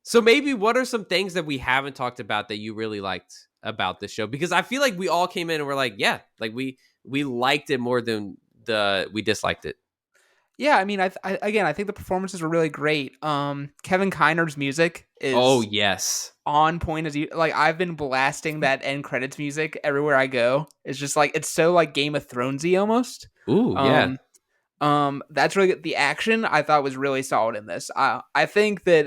So maybe what are some things that we haven't talked about that you really liked about this show? Because I feel like we all came in and we're like, yeah, like we liked it more than we disliked it. Yeah, I mean, again, I think the performances were really great. Kevin Kiner's music Oh, is yes. on point as you like. I've been blasting that end credits music everywhere I go. It's just like it's so like Game of Thronesy almost. Ooh, yeah. Um, that's really good. The action I thought was really solid in this. I think that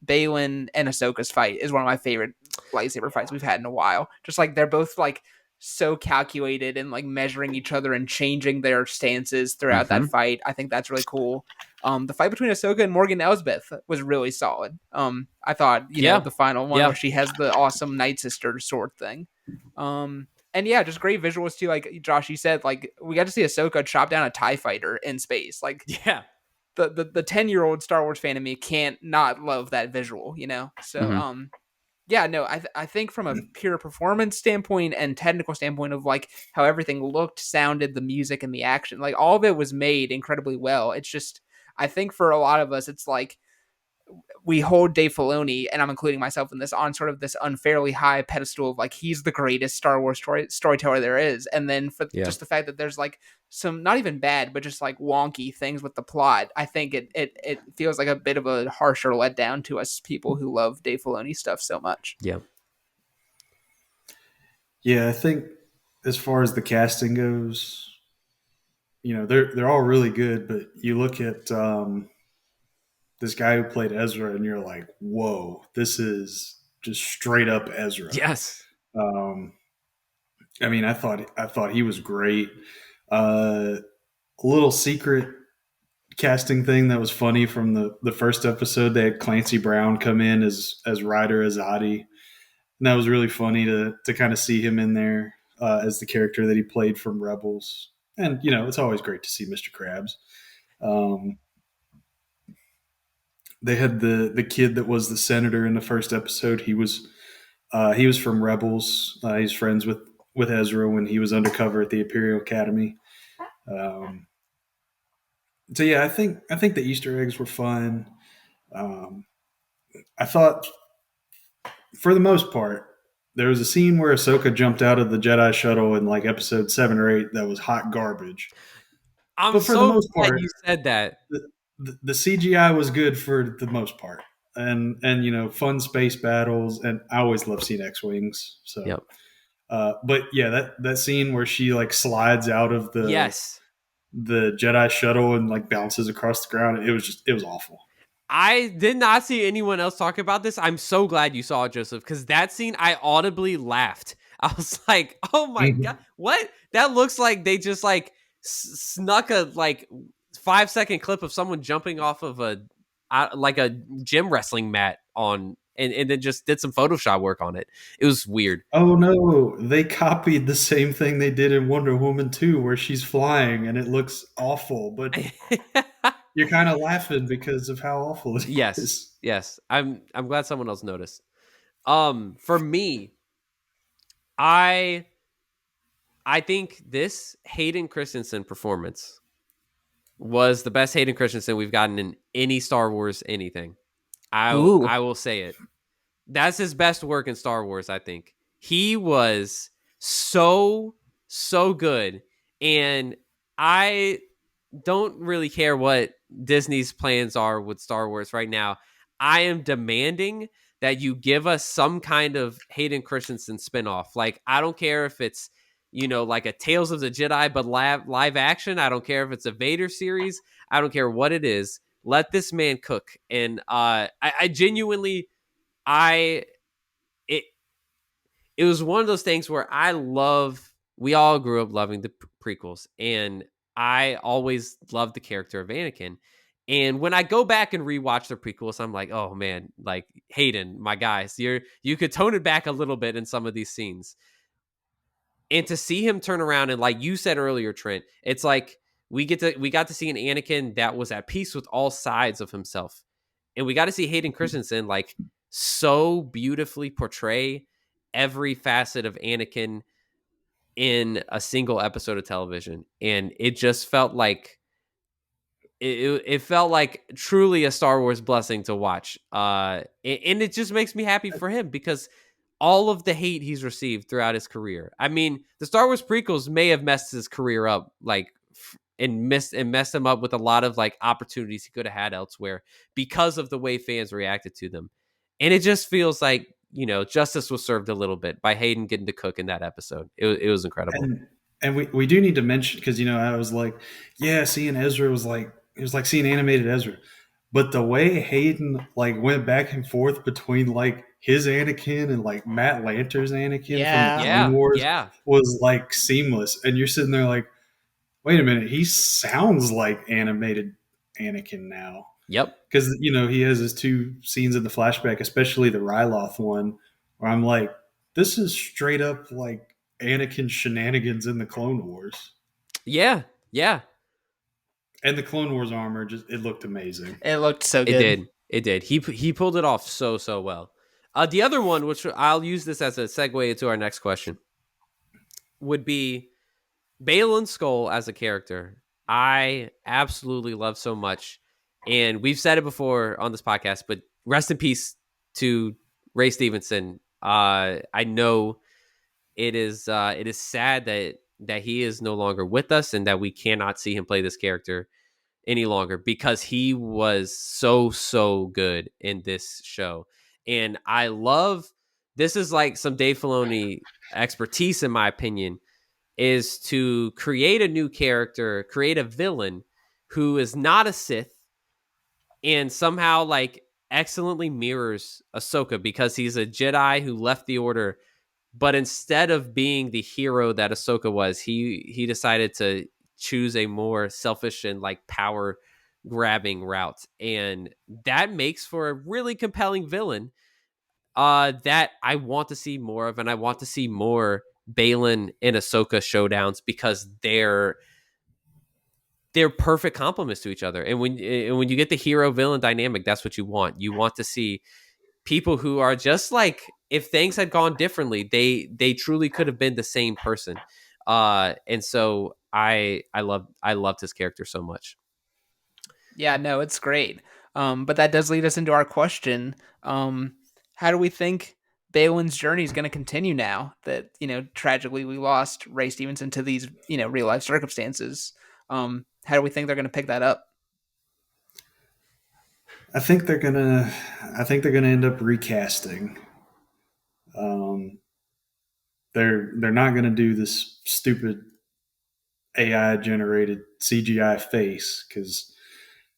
Balin and Ahsoka's fight is one of my favorite lightsaber fights we've had in a while. Just like they're both like so calculated and like measuring each other and changing their stances throughout that Mhm. fight. I think that's really cool. The fight between Ahsoka and Morgan Elsbeth was really solid. I thought Yeah. the final one Yeah. where she has the awesome Night Sister sword thing. And yeah, just great visuals too. Like Josh, you said, like we got to see Ahsoka chop down a TIE fighter in space. Like Yeah. the 10-year-old Star Wars fan in me can't not love that visual. So Mhm. yeah, no, I think from a pure performance standpoint and technical standpoint of like how everything looked, sounded, the music and the action, like all of it was made incredibly well. It's just I think for a lot of us, it's like we hold Dave Filoni, and I'm including myself in this, on sort of this unfairly high pedestal of like he's the greatest Star Wars storyteller there is, and then for Yeah. just the fact that there's like some not even bad, but just like wonky things with the plot, I think it feels like a bit of a harsher letdown to us people who love Dave Filoni stuff so much. Yeah. Yeah, I think as far as the casting goes, they're all really good, but you look at this guy who played Ezra, and you're like, whoa, this is just straight up Ezra. Yes. Um, I mean, I thought he was great. A little secret casting thing that was funny from the first episode. They had Clancy Brown come in as Ryder Azadi, and that was really funny to kind of see him in there as the character that he played from Rebels. And it's always great to see Mr. Krabs. Um, they had the kid that was the senator in the first episode. He was from Rebels. He's friends with Ezra when he was undercover at the Imperial Academy. Um, so yeah, I think the Easter eggs were fun. Um, I thought for the most part there was a scene where Ahsoka jumped out of the Jedi shuttle in like episode 7 or 8 that was hot garbage. I'm But for the so most glad part, you said that. the CGI was good for the most part, and fun space battles, and I always love seeing X wings. So, Yep. but yeah, that scene where she like slides out of Yes. the Jedi shuttle and like bounces across the ground, it was awful. I did not see anyone else talk about this. I'm so glad you saw it, Joseph, because that scene I audibly laughed. I was like, "Oh my god, Mhm. what? That looks like they just like snuck a like 5 second clip of someone jumping off of a like a gym wrestling mat on, and then just did some Photoshop work on it. It was weird." Oh no, they copied the same thing they did in Wonder Woman 2 where she's flying and it looks awful, but you're kind of laughing because of how awful it Yes, is. yes. I'm glad someone else noticed. For me, I I think this Hayden Christensen performance was the best Hayden Christensen we've gotten in any Star Wars anything. Ooh. I will say it. That's his best work in Star Wars, I think. He was so good, and I don't really care what Disney's plans are with Star Wars right now. I am demanding that you give us some kind of Hayden Christensen spinoff. Like, I don't care if it's, like a Tales of the Jedi, but live action. I don't care if it's a Vader series. I don't care what it is. Let this man cook. And I genuinely, I, it, it was one of those things where we all grew up loving the prequels, and I always loved the character of Anakin. And when I go back and rewatch the prequels, I'm like, oh man, like Hayden, my guys, you could tone it back a little bit in some of these scenes. And to see him turn around and, like you said earlier, Trent, it's like we got to see an Anakin that was at peace with all sides of himself. And we got to see Hayden Christensen like so beautifully portray every facet of Anakin in a single episode of television. And it just felt like it felt like truly a Star Wars blessing to watch. And it just makes me happy for him because all of the hate he's received throughout his career. I mean, the Star Wars prequels may have messed his career up, like and messed him up with a lot of like opportunities he could have had elsewhere because of the way fans reacted to them. And it just feels like, justice was served a little bit by Hayden getting to cook in that episode. It was incredible. And we do need to mention because I was like, yeah, seeing Ezra was like it was like seeing animated Ezra, but the way Hayden like went back and forth between like his Anakin and like Matt Lanter's Anakin from the Yeah. Clone Yeah, Wars yeah. was like seamless, and you're sitting there like, wait a minute, he sounds like animated Anakin now Yep. because he has his two scenes in the flashback, especially the Ryloth one, where I'm like, this is straight up like Anakin shenanigans in the Clone Wars. Yeah. Yeah. And the Clone Wars armor just it looked amazing. It looked so It good. did. It did. He pulled it off so well. The other one, which I'll use this as a segue into our next question, would be Baylan Skoll as a character. I absolutely love so much, and we've said it before on this podcast. But rest in peace to Ray Stevenson. I know it is sad that he is no longer with us, and that we cannot see him play this character any longer because he was so good in this show. And I love this is like some Dave Filoni expertise, in my opinion, is to create a new character, create a villain who is not a Sith and somehow like excellently mirrors Ahsoka because he's a Jedi who left the Order, but instead of being the hero that Ahsoka was, he decided to choose a more selfish and like power grabbing route, and that makes for a really compelling villain that I want to see more of, and I want to see more Baylan and Ahsoka showdowns because they're perfect complements to each other. And when you get the hero villain dynamic, that's what you want. You want to see people who are just like, if things had gone differently, they truly could have been the same person. And so I loved his character so much. Yeah, no, it's great. But that does lead us into our question. How do we think Balin's journey is going to continue now that, tragically we lost Ray Stevenson to these, real life circumstances. How do we think they're going to pick that up? I think they're gonna. I think they're gonna end up recasting. Um, they're not gonna do this stupid AI generated CGI face because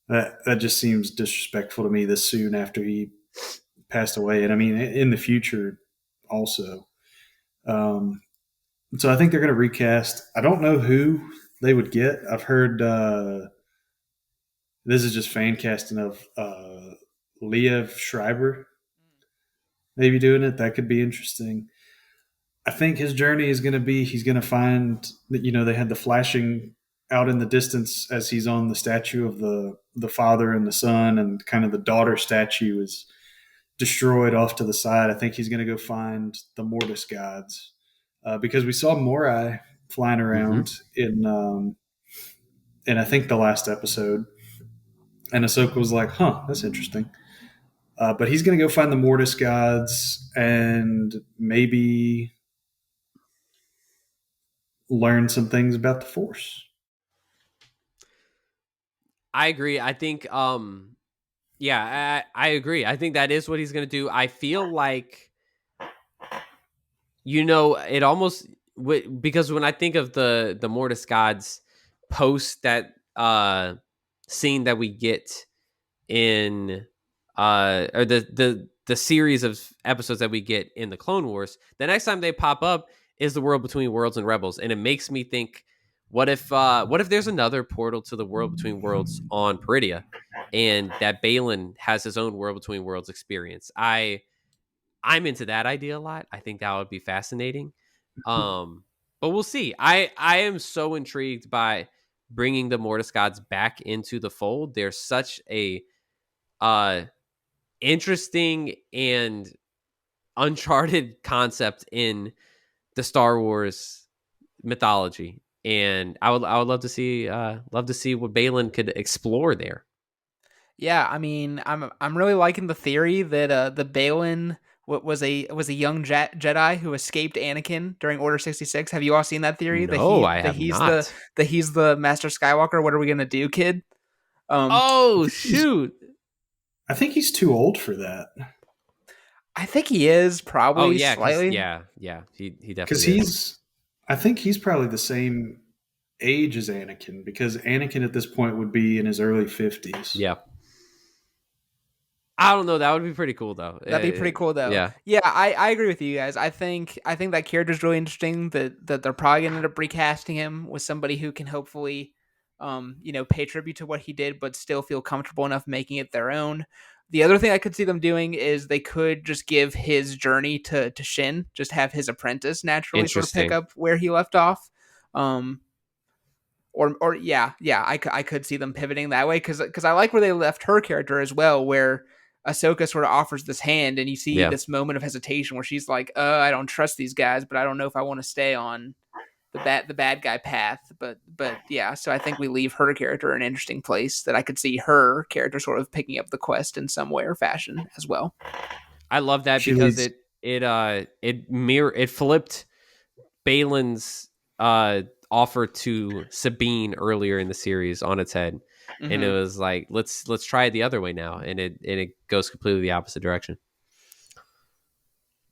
that just seems disrespectful to me this soon after he passed away, and I mean in the future also. Um, so I think they're going to recast. I don't know who they would get. I've heard this is just fan casting of Liev Schreiber maybe doing it. That could be interesting. I think his journey is going to be he's going to find that they had the flashing out in the distance as he's on the statue of the father and the son, and kind of the daughter statue is destroyed off to the side. I think he's going to go find the Mortis gods because we saw Morai flying around in I think the last episode, and Ahsoka was like, "Huh, that's interesting." But he's going to go find the Mortis gods and maybe learn some things about the Force. I agree. I think, yeah, I agree. I think that is what he's going to do. I feel like, it almost, because when I think of the Mortis gods post that scene that we get in or the series of episodes that we get in the Clone Wars, the next time they pop up is the World Between Worlds and Rebels, and it makes me think, what if there's another portal to the World Between Worlds on Peridia, and that Balin has his own World Between Worlds experience? I'm into that idea a lot. I think that would be fascinating. But we'll see. I am so intrigued by bringing the Mortis gods back into the fold. They're such a interesting and uncharted concept in the Star Wars mythology, and I would love to see what Balin could explore there. Yeah, I mean, I'm really liking the theory that the Balin was a young Jedi who escaped Anakin during Order 66. Have you all seen that theory? No, I have not. That he's the Master Skywalker. What are we gonna do, kid? Oh shoot! I think he's too old for that. I think he is probably Oh yeah, slightly. yeah. He definitely Because is. I think he's probably the same age as Anakin, because Anakin at this point would be in his early 50s. Yeah. I don't know. That would be pretty cool, though. That'd be pretty cool, though. Yeah. I agree with you guys. I think that character's really interesting. That they're probably gonna end up recasting him with somebody who can hopefully, pay tribute to what he did, but still feel comfortable enough making it their own. The other thing I could see them doing is they could just give his journey to Shin, just have his apprentice naturally sort of pick up where he left off. Or yeah, I could see them pivoting that way because I like where they left her character as well, where Ahsoka sort of offers this hand, and you see this moment of hesitation where she's like, I don't trust these guys, but I don't know if I want to stay on the bad guy path. But yeah, so I think we leave her character in an interesting place that I could see her character sort of picking up the quest in some way or fashion as well. I love that because it flipped Balin's offer to Sabine earlier in the series on its head. Mm-hmm. And it was like, let's try it the other way now, and it goes completely the opposite direction.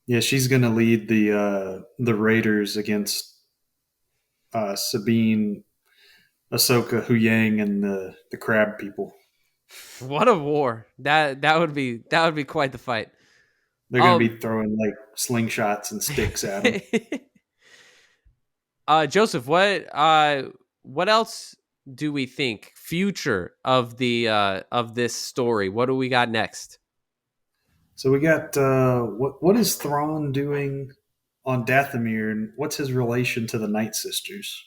Yeah, she's going to lead the Raiders against Sabine, Ahsoka, Huyang, and the Crab people. What a war! That would be quite the fight. They're going to be throwing like slingshots and sticks at them. Joseph, what else do we think future of the of this story? What do we got next? So we got what is Thrawn doing on Dathomir, and what's his relation to the Night Sisters?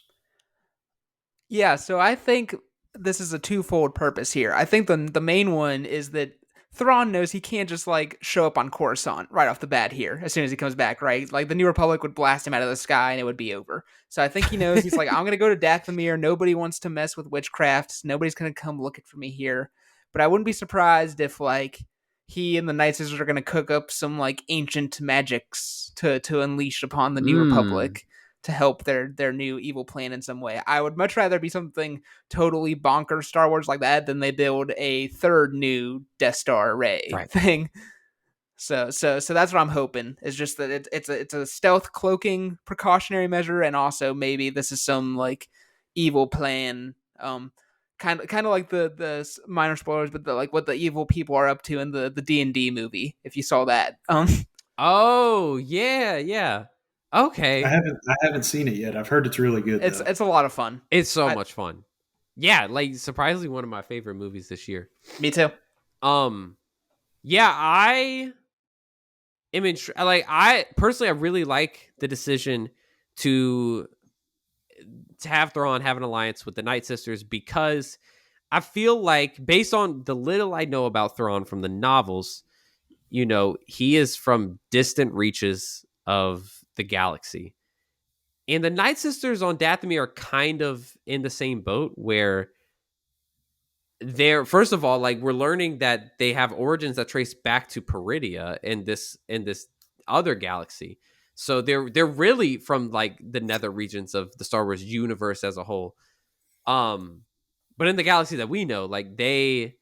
Yeah, so I think this is a twofold purpose here. I think the main one is that Thrawn knows he can't just like show up on Coruscant right off the bat here as soon as he comes back, right? Like the New Republic would blast him out of the sky and it would be over. So I think he knows he's like, I'm going to go to Dathomir. Nobody wants to mess with witchcraft. Nobody's going to come looking for me here. But I wouldn't be surprised if like he and the Night Sisters are going to cook up some like ancient magics to unleash upon the New Mm, Republic to help their new evil plan in some way. I would much rather be something totally bonkers Star Wars like that than they build a third new Death Star array right. thing. So that's what I'm hoping is just that it's a stealth cloaking precautionary measure, and also maybe this is some like evil plan. Kind of like the minor spoilers, but the, like what the evil people are up to in the D&D movie. If you saw that, Oh, yeah, yeah. Okay. I haven't seen it yet. I've heard it's really good though. it's a lot of fun. It's so I, much fun. Yeah, like surprisingly one of my favorite movies this year. Me too. Um yeah, I am like I personally I really like the decision to have Thrawn have an alliance with the Night Sisters because I feel like based on the little I know about Thrawn from the novels, he is from distant reaches of the galaxy. And the Night Sisters on Dathomir are kind of in the same boat where they're first of all, like we're learning that they have origins that trace back to Peridia in this other galaxy. So they're really from like the nether regions of the Star Wars universe as a whole. But in the galaxy that we know, like they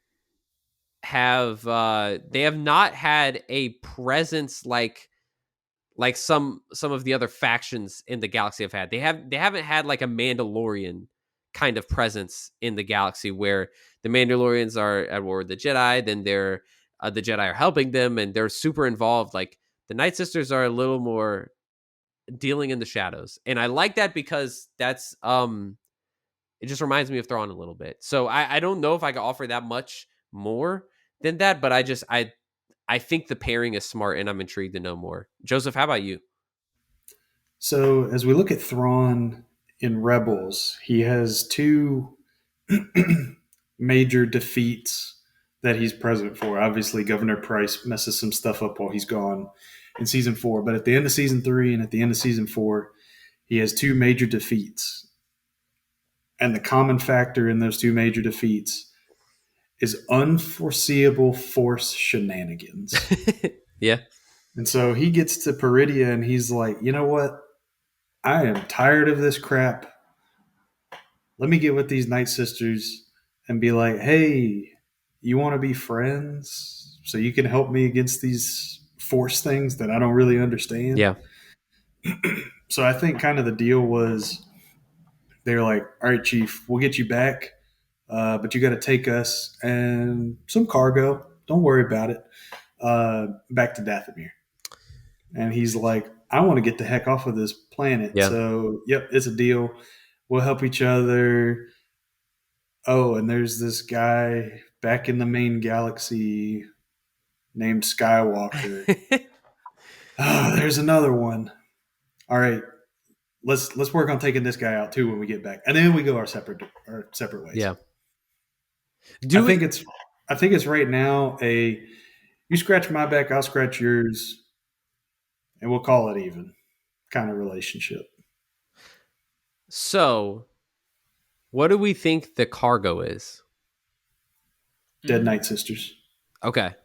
have not had a presence like some of the other factions in the galaxy have had. They haven't had like a Mandalorian kind of presence in the galaxy where the Mandalorians are at war with the Jedi, then the Jedi are helping them and they're super involved. Like the Night Sisters are a little more dealing in the shadows. And I like that because that's it just reminds me of Thrawn a little bit. So I don't know if I can offer that much more than that, but I think the pairing is smart and I'm intrigued to know more. Joseph, how about you? So as we look at Thrawn in Rebels, he has two major defeats that he's present for. Obviously, Governor Price messes some stuff up while he's gone in season 4, but at the end of season 3 and at the end of season 4, he has two major defeats. And the common factor in those two major defeats is unforeseeable Force shenanigans. Yeah. And so he gets to Peridia and he's like, you know what? I am tired of this crap. Let me get with these Night Sisters and be like, hey, you want to be friends so you can help me against these Force things that I don't really understand? Yeah. So I think kind of the deal was they're like, all right, Chief, we'll get you back, but you got to take us and some cargo. Don't worry about it. Back to Dathomir. And he's like, I want to get the heck off of this planet. Yeah. So, yep, it's a deal. We'll help each other. Oh, and there's this guy back in the main galaxy named Skywalker. Oh, there's another one. All right, let's work on taking this guy out too when we get back, and then we go our separate ways. Yeah. I think it's right now a you scratch my back, I'll scratch yours, and we'll call it even kind of relationship. So, what do we think the cargo is? Dead Night Sisters. Okay.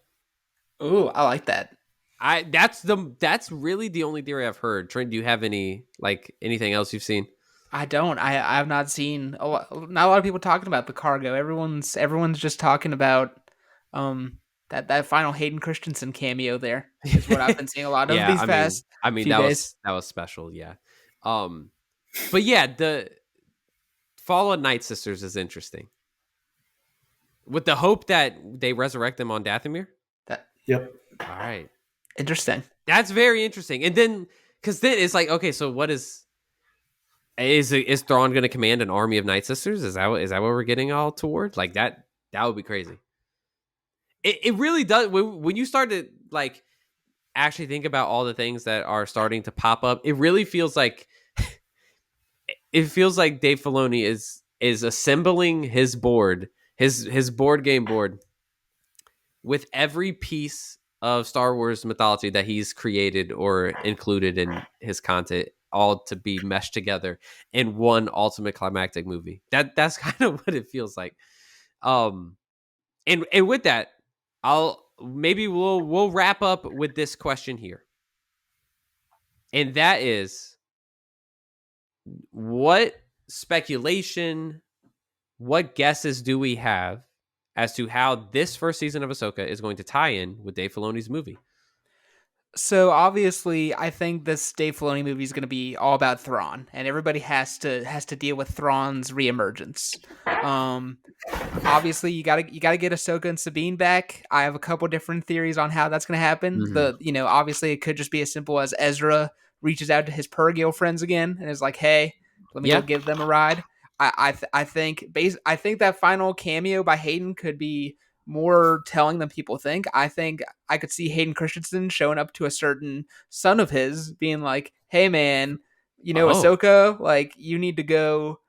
Ooh, I like that. That's really the only theory I've heard. Trent, do you have anything else you've seen? I don't. I have not seen not a lot of people talking about the cargo. Everyone's just talking about that final Hayden Christensen cameo there is what I've been seeing a lot of Yeah, these past few that days. was special, yeah. But yeah, the Fallen Night Sisters is interesting. With the hope that they resurrect them on Dathomir? That Yep. All right. interesting. That's very interesting. And then cuz then it's like, okay, so what is Thrawn going to command an army of Night Sisters? Is that what we're getting all toward? Like that would be crazy. It really does when you start to like actually think about all the things that are starting to pop up. It really feels like Dave Filoni is assembling his board, his board game board with every piece of Star Wars mythology that he's created or included in his content, all to be meshed together in one ultimate climactic movie. That's kind of what it feels like. And with that, maybe we'll wrap up with this question here. And that is, what speculation, what guesses do we have as to how this first season of Ahsoka is going to tie in with Dave Filoni's movie? So obviously, I think this Dave Filoni movie is going to be all about Thrawn, and everybody has to deal with Thrawn's reemergence. Obviously, you gotta get Ahsoka and Sabine back. I have a couple different theories on how that's going to happen. Obviously, it could just be as simple as Ezra reaches out to his Purrgil friends again and is like, "Hey, let me go give them a ride." I think that final cameo by Hayden could be more telling than people think. I think I could see Hayden Christensen showing up to a certain son of his, being like, "Hey, man, Ahsoka, like, you need to go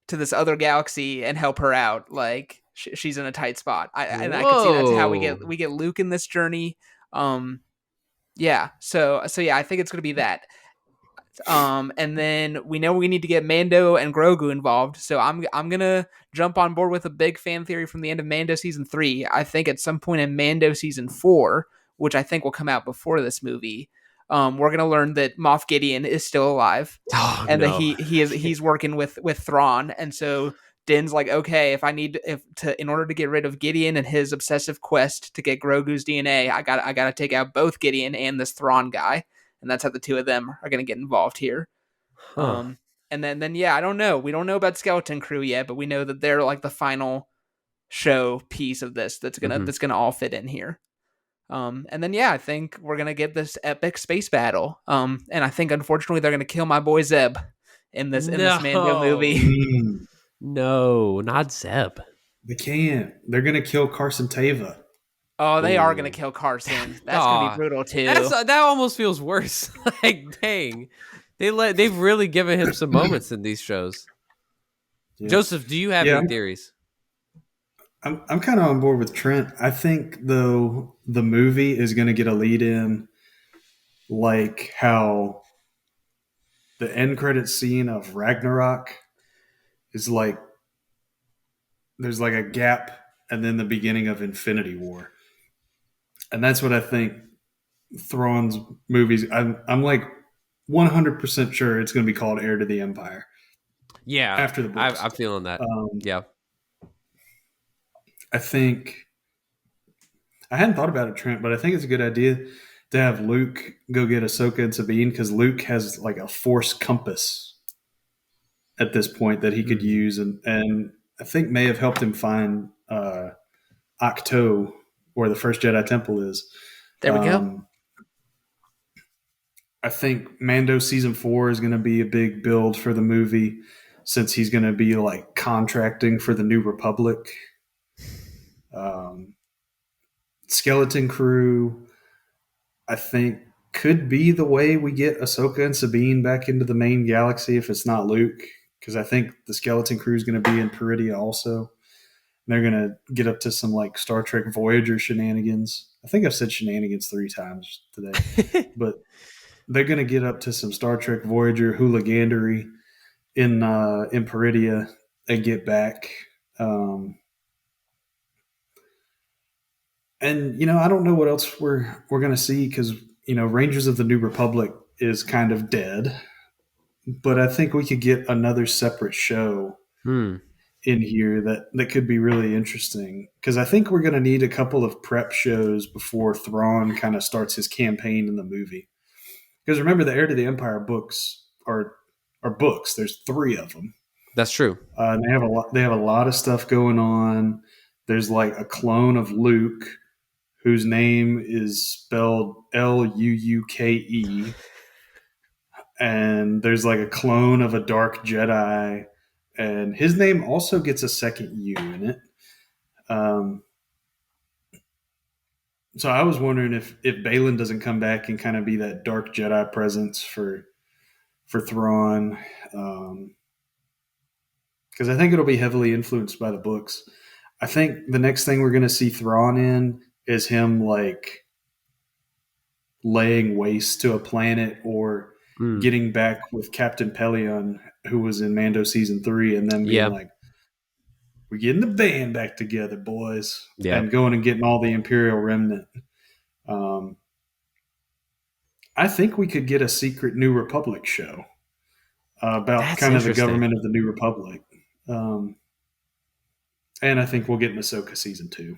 to this other galaxy and help her out. Like, she's in a tight spot." And I could see that's how we get Luke in this journey. Yeah. So yeah, I think it's gonna be that. And then we know we need to get Mando and Grogu involved. So I'm gonna jump on board with a big fan theory from the end of Mando season 3. I think at some point in Mando season 4, which I think will come out before this movie, we're gonna learn that Moff Gideon is still alive, and that he's working with Thrawn. And so Din's like, okay, in order to get rid of Gideon and his obsessive quest to get Grogu's DNA, I gotta take out both Gideon and this Thrawn guy. And that's how the two of them are going to get involved here. And then yeah, I don't know. We don't know about Skeleton Crew yet, but we know that they're like the final show piece of this that's gonna all fit in here. And then yeah, I think we're gonna get this epic space battle. And I think unfortunately they're gonna kill my boy Zeb in this Mando movie. No, not Zeb. They can't. They're gonna kill Carson Teva. Oh, they are going to kill Carson. That's going to be brutal too. That almost feels worse. Like, dang. They've really given him some moments in these shows. Yeah. Joseph, do you have any theories? I'm kind of on board with Trent. I think, though, the movie is going to get a lead in like how the end credits scene of Ragnarok is like, there's like a gap and then the beginning of Infinity War. And that's what I think Thrawn's movies. I'm like 100% sure it's going to be called Heir to the Empire. Yeah, after the books. I'm feeling that. Yeah, I think I hadn't thought about it, Trent, but I think it's a good idea to have Luke go get Ahsoka and Sabine, because Luke has like a Force compass at this point that he could use, and I think may have helped him find Ahch-To, where the first Jedi Temple is. There we go. I think Mando season 4 is going to be a big build for the movie, since he's going to be like contracting for the New Republic. Skeleton Crew, I think, could be the way we get Ahsoka and Sabine back into the main galaxy if it's not Luke, because I think the Skeleton Crew is going to be in Peridea also. They're going to get up to some like Star Trek Voyager shenanigans. I think I've said shenanigans 3 times today, but they're going to get up to some Star Trek Voyager hooligandery in Peridea and get back. And, I don't know what else we're going to see, because, Rangers of the New Republic is kind of dead. But I think we could get another separate show in here that could be really interesting, because I think we're going to need a couple of prep shows before Thrawn kind of starts his campaign in the movie. Because remember, the Heir to the Empire books are books. There's 3 of them. That's true. And they have a lot of stuff going on. There's like a clone of Luke, whose name is spelled Luuke, and there's like a clone of a Dark Jedi, and his name also gets a second U in it. So I was wondering if Baylan doesn't come back and kind of be that Dark Jedi presence for Thrawn, because I think it'll be heavily influenced by the books. I think the next thing we're going to see Thrawn in is him like laying waste to a planet, or getting back with Captain Pelion, who was in Mando season 3, and then being like, we're getting the band back together, boys, Yeah. and going and getting all the Imperial remnant. Um, I think we could get a secret New Republic show about That's kind of the interesting. government of the New Republic. Um, and I think we'll get an Ahsoka season 2.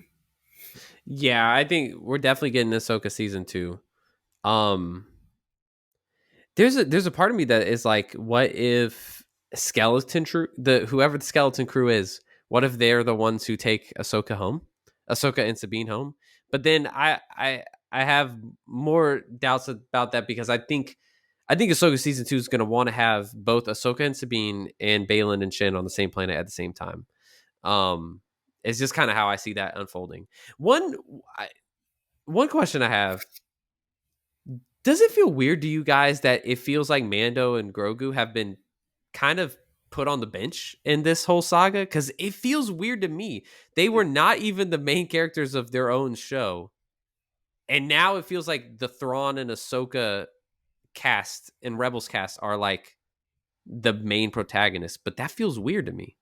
Yeah, I think we're definitely getting Ahsoka season 2. Um, there's a part of me that is like, what if whoever the skeleton crew is, what if they're the ones who take Ahsoka and Sabine home? But then I have more doubts about that because I think Ahsoka season 2 is going to want to have both Ahsoka and Sabine and Balin and Shin on the same planet at the same time. Um, it's just kind of how I see that unfolding. One one question I have: does it feel weird to you guys that it feels like Mando and Grogu have been kind of put on the bench in this whole saga? Because it feels weird to me. They were not even the main characters of their own show, and now it feels like the Thrawn and Ahsoka cast and Rebels cast are like the main protagonists. But that feels weird to me.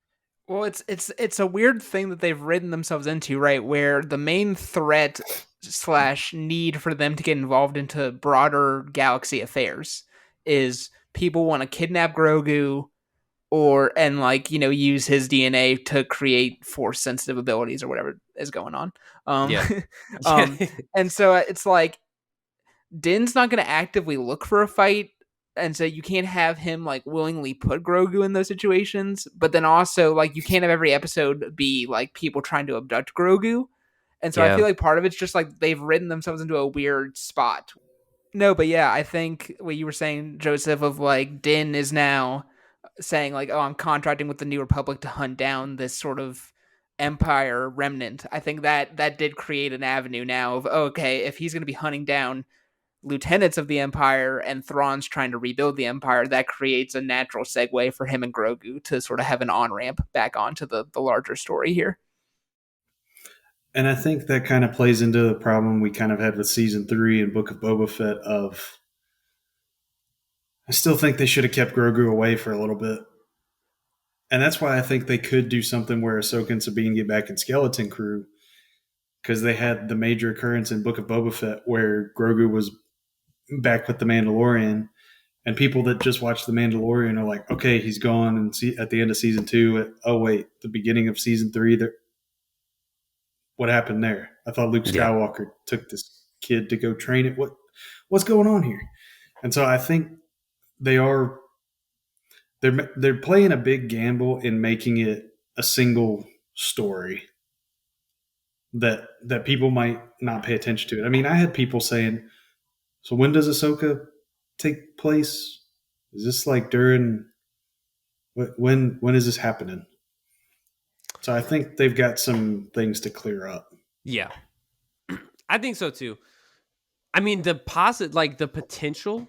Well, it's a weird thing that they've written themselves into, right? Where the main threat slash need for them to get involved into broader galaxy affairs is people want to kidnap Grogu and like, use his DNA to create force sensitive abilities or whatever is going on. Um, Yeah. um, and so it's like Din's not going to actively look for a fight, and so you can't have him like willingly put Grogu in those situations. But then also, like, you can't have every episode be like people trying to abduct Grogu. And so I Yeah. feel like part of it's just like they've written themselves into a weird spot. No, but yeah, I think what you were saying, Joseph, of like Din is now saying like, "Oh, I'm contracting with the New Republic to hunt down this sort of Empire remnant." I think that did create an avenue now of, oh, okay, if he's going to be hunting down lieutenants of the Empire and Thrawn's trying to rebuild the Empire, that creates a natural segue for him and Grogu to sort of have an on ramp back onto the larger story here. And I think that kind of plays into the problem we kind of had with season 3 and Book of Boba Fett of I still think they should have kept Grogu away for a little bit. And that's why I think they could do something where Ahsoka and Sabine get back in Skeleton Crew, because they had the major occurrence in Book of Boba Fett where Grogu was back with the Mandalorian, and people that just watch the Mandalorian are like, okay, he's gone, and at the end of season 2, oh wait, the beginning of season 3, what happened there? I thought Luke Yeah. Skywalker took this kid to go train it. What's going on here? And so I think they're playing a big gamble in making it a single story that people might not pay attention to it. I mean, I had people saying, so when does Ahsoka take place? Is this like during when is this happening? So I think they've got some things to clear up. Yeah. I think so too. I mean, the potential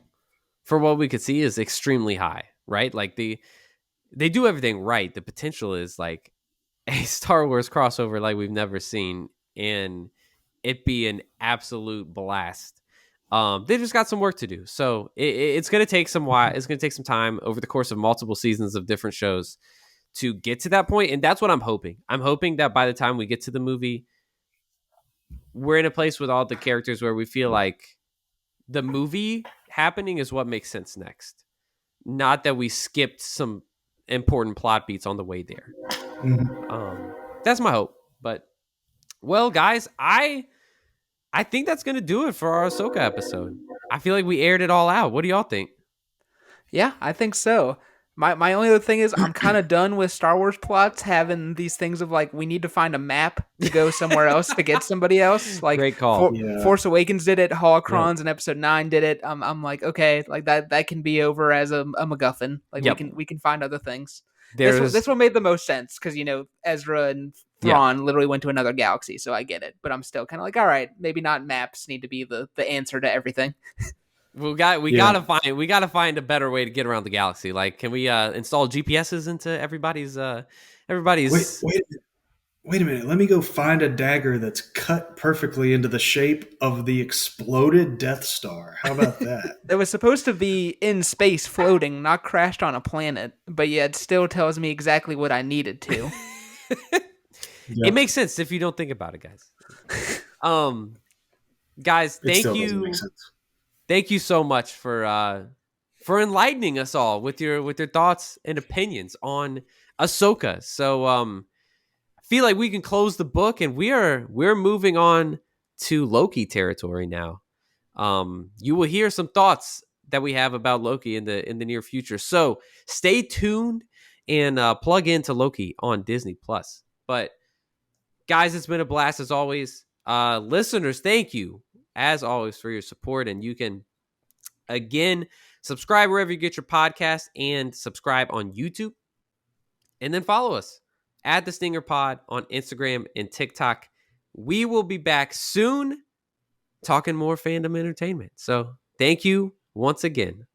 for what we could see is extremely high, right? Like they do everything right. The potential is like a Star Wars crossover like we've never seen, and it be an absolute blast. They just got some work to do, so it's going to take some while. It's going to take some time over the course of multiple seasons of different shows to get to that point, and that's what I'm hoping. I'm hoping that by the time we get to the movie, we're in a place with all the characters where we feel like the movie happening is what makes sense next, not that we skipped some important plot beats on the way there. That's my hope. But well, guys, I think that's gonna do it for our Ahsoka episode. I feel like we aired it all out. What do y'all think? Yeah, I think so. My only other thing is I'm kind of done with Star Wars plots having these things of like we need to find a map to go somewhere else to get somebody else. Like Great call. Force Awakens did it, Holocrons and Episode 9 did it. I'm like, okay, like that can be over as a MacGuffin. Like we can find other things. This one made the most sense because Ezra and Thrawn literally went to another galaxy, so I get it. But I'm still kind of like, all right, maybe not maps need to be the answer to everything. We gotta find a better way to get around the galaxy. Like, can we install GPSs into everybody's? Wait a minute. Let me go find a dagger that's cut perfectly into the shape of the exploded Death Star. How about that? It was supposed to be in space floating, not crashed on a planet, but yet it still tells me exactly what I needed to. It Yep. makes sense if you don't think about it, guys. Guys, It still doesn't make sense. thank you so much for enlightening us all with your thoughts and opinions on Ahsoka. So I feel like we can close the book, and we're moving on to Loki territory now. You will hear some thoughts that we have about Loki in the near future. So stay tuned and plug into Loki on Disney Plus. But guys, it's been a blast as always. Listeners, thank you as always for your support, and you can again subscribe wherever you get your podcast and subscribe on YouTube, and then follow us at the Stinger Pod on Instagram and TikTok. We will be back soon talking more fandom entertainment. So thank you once again.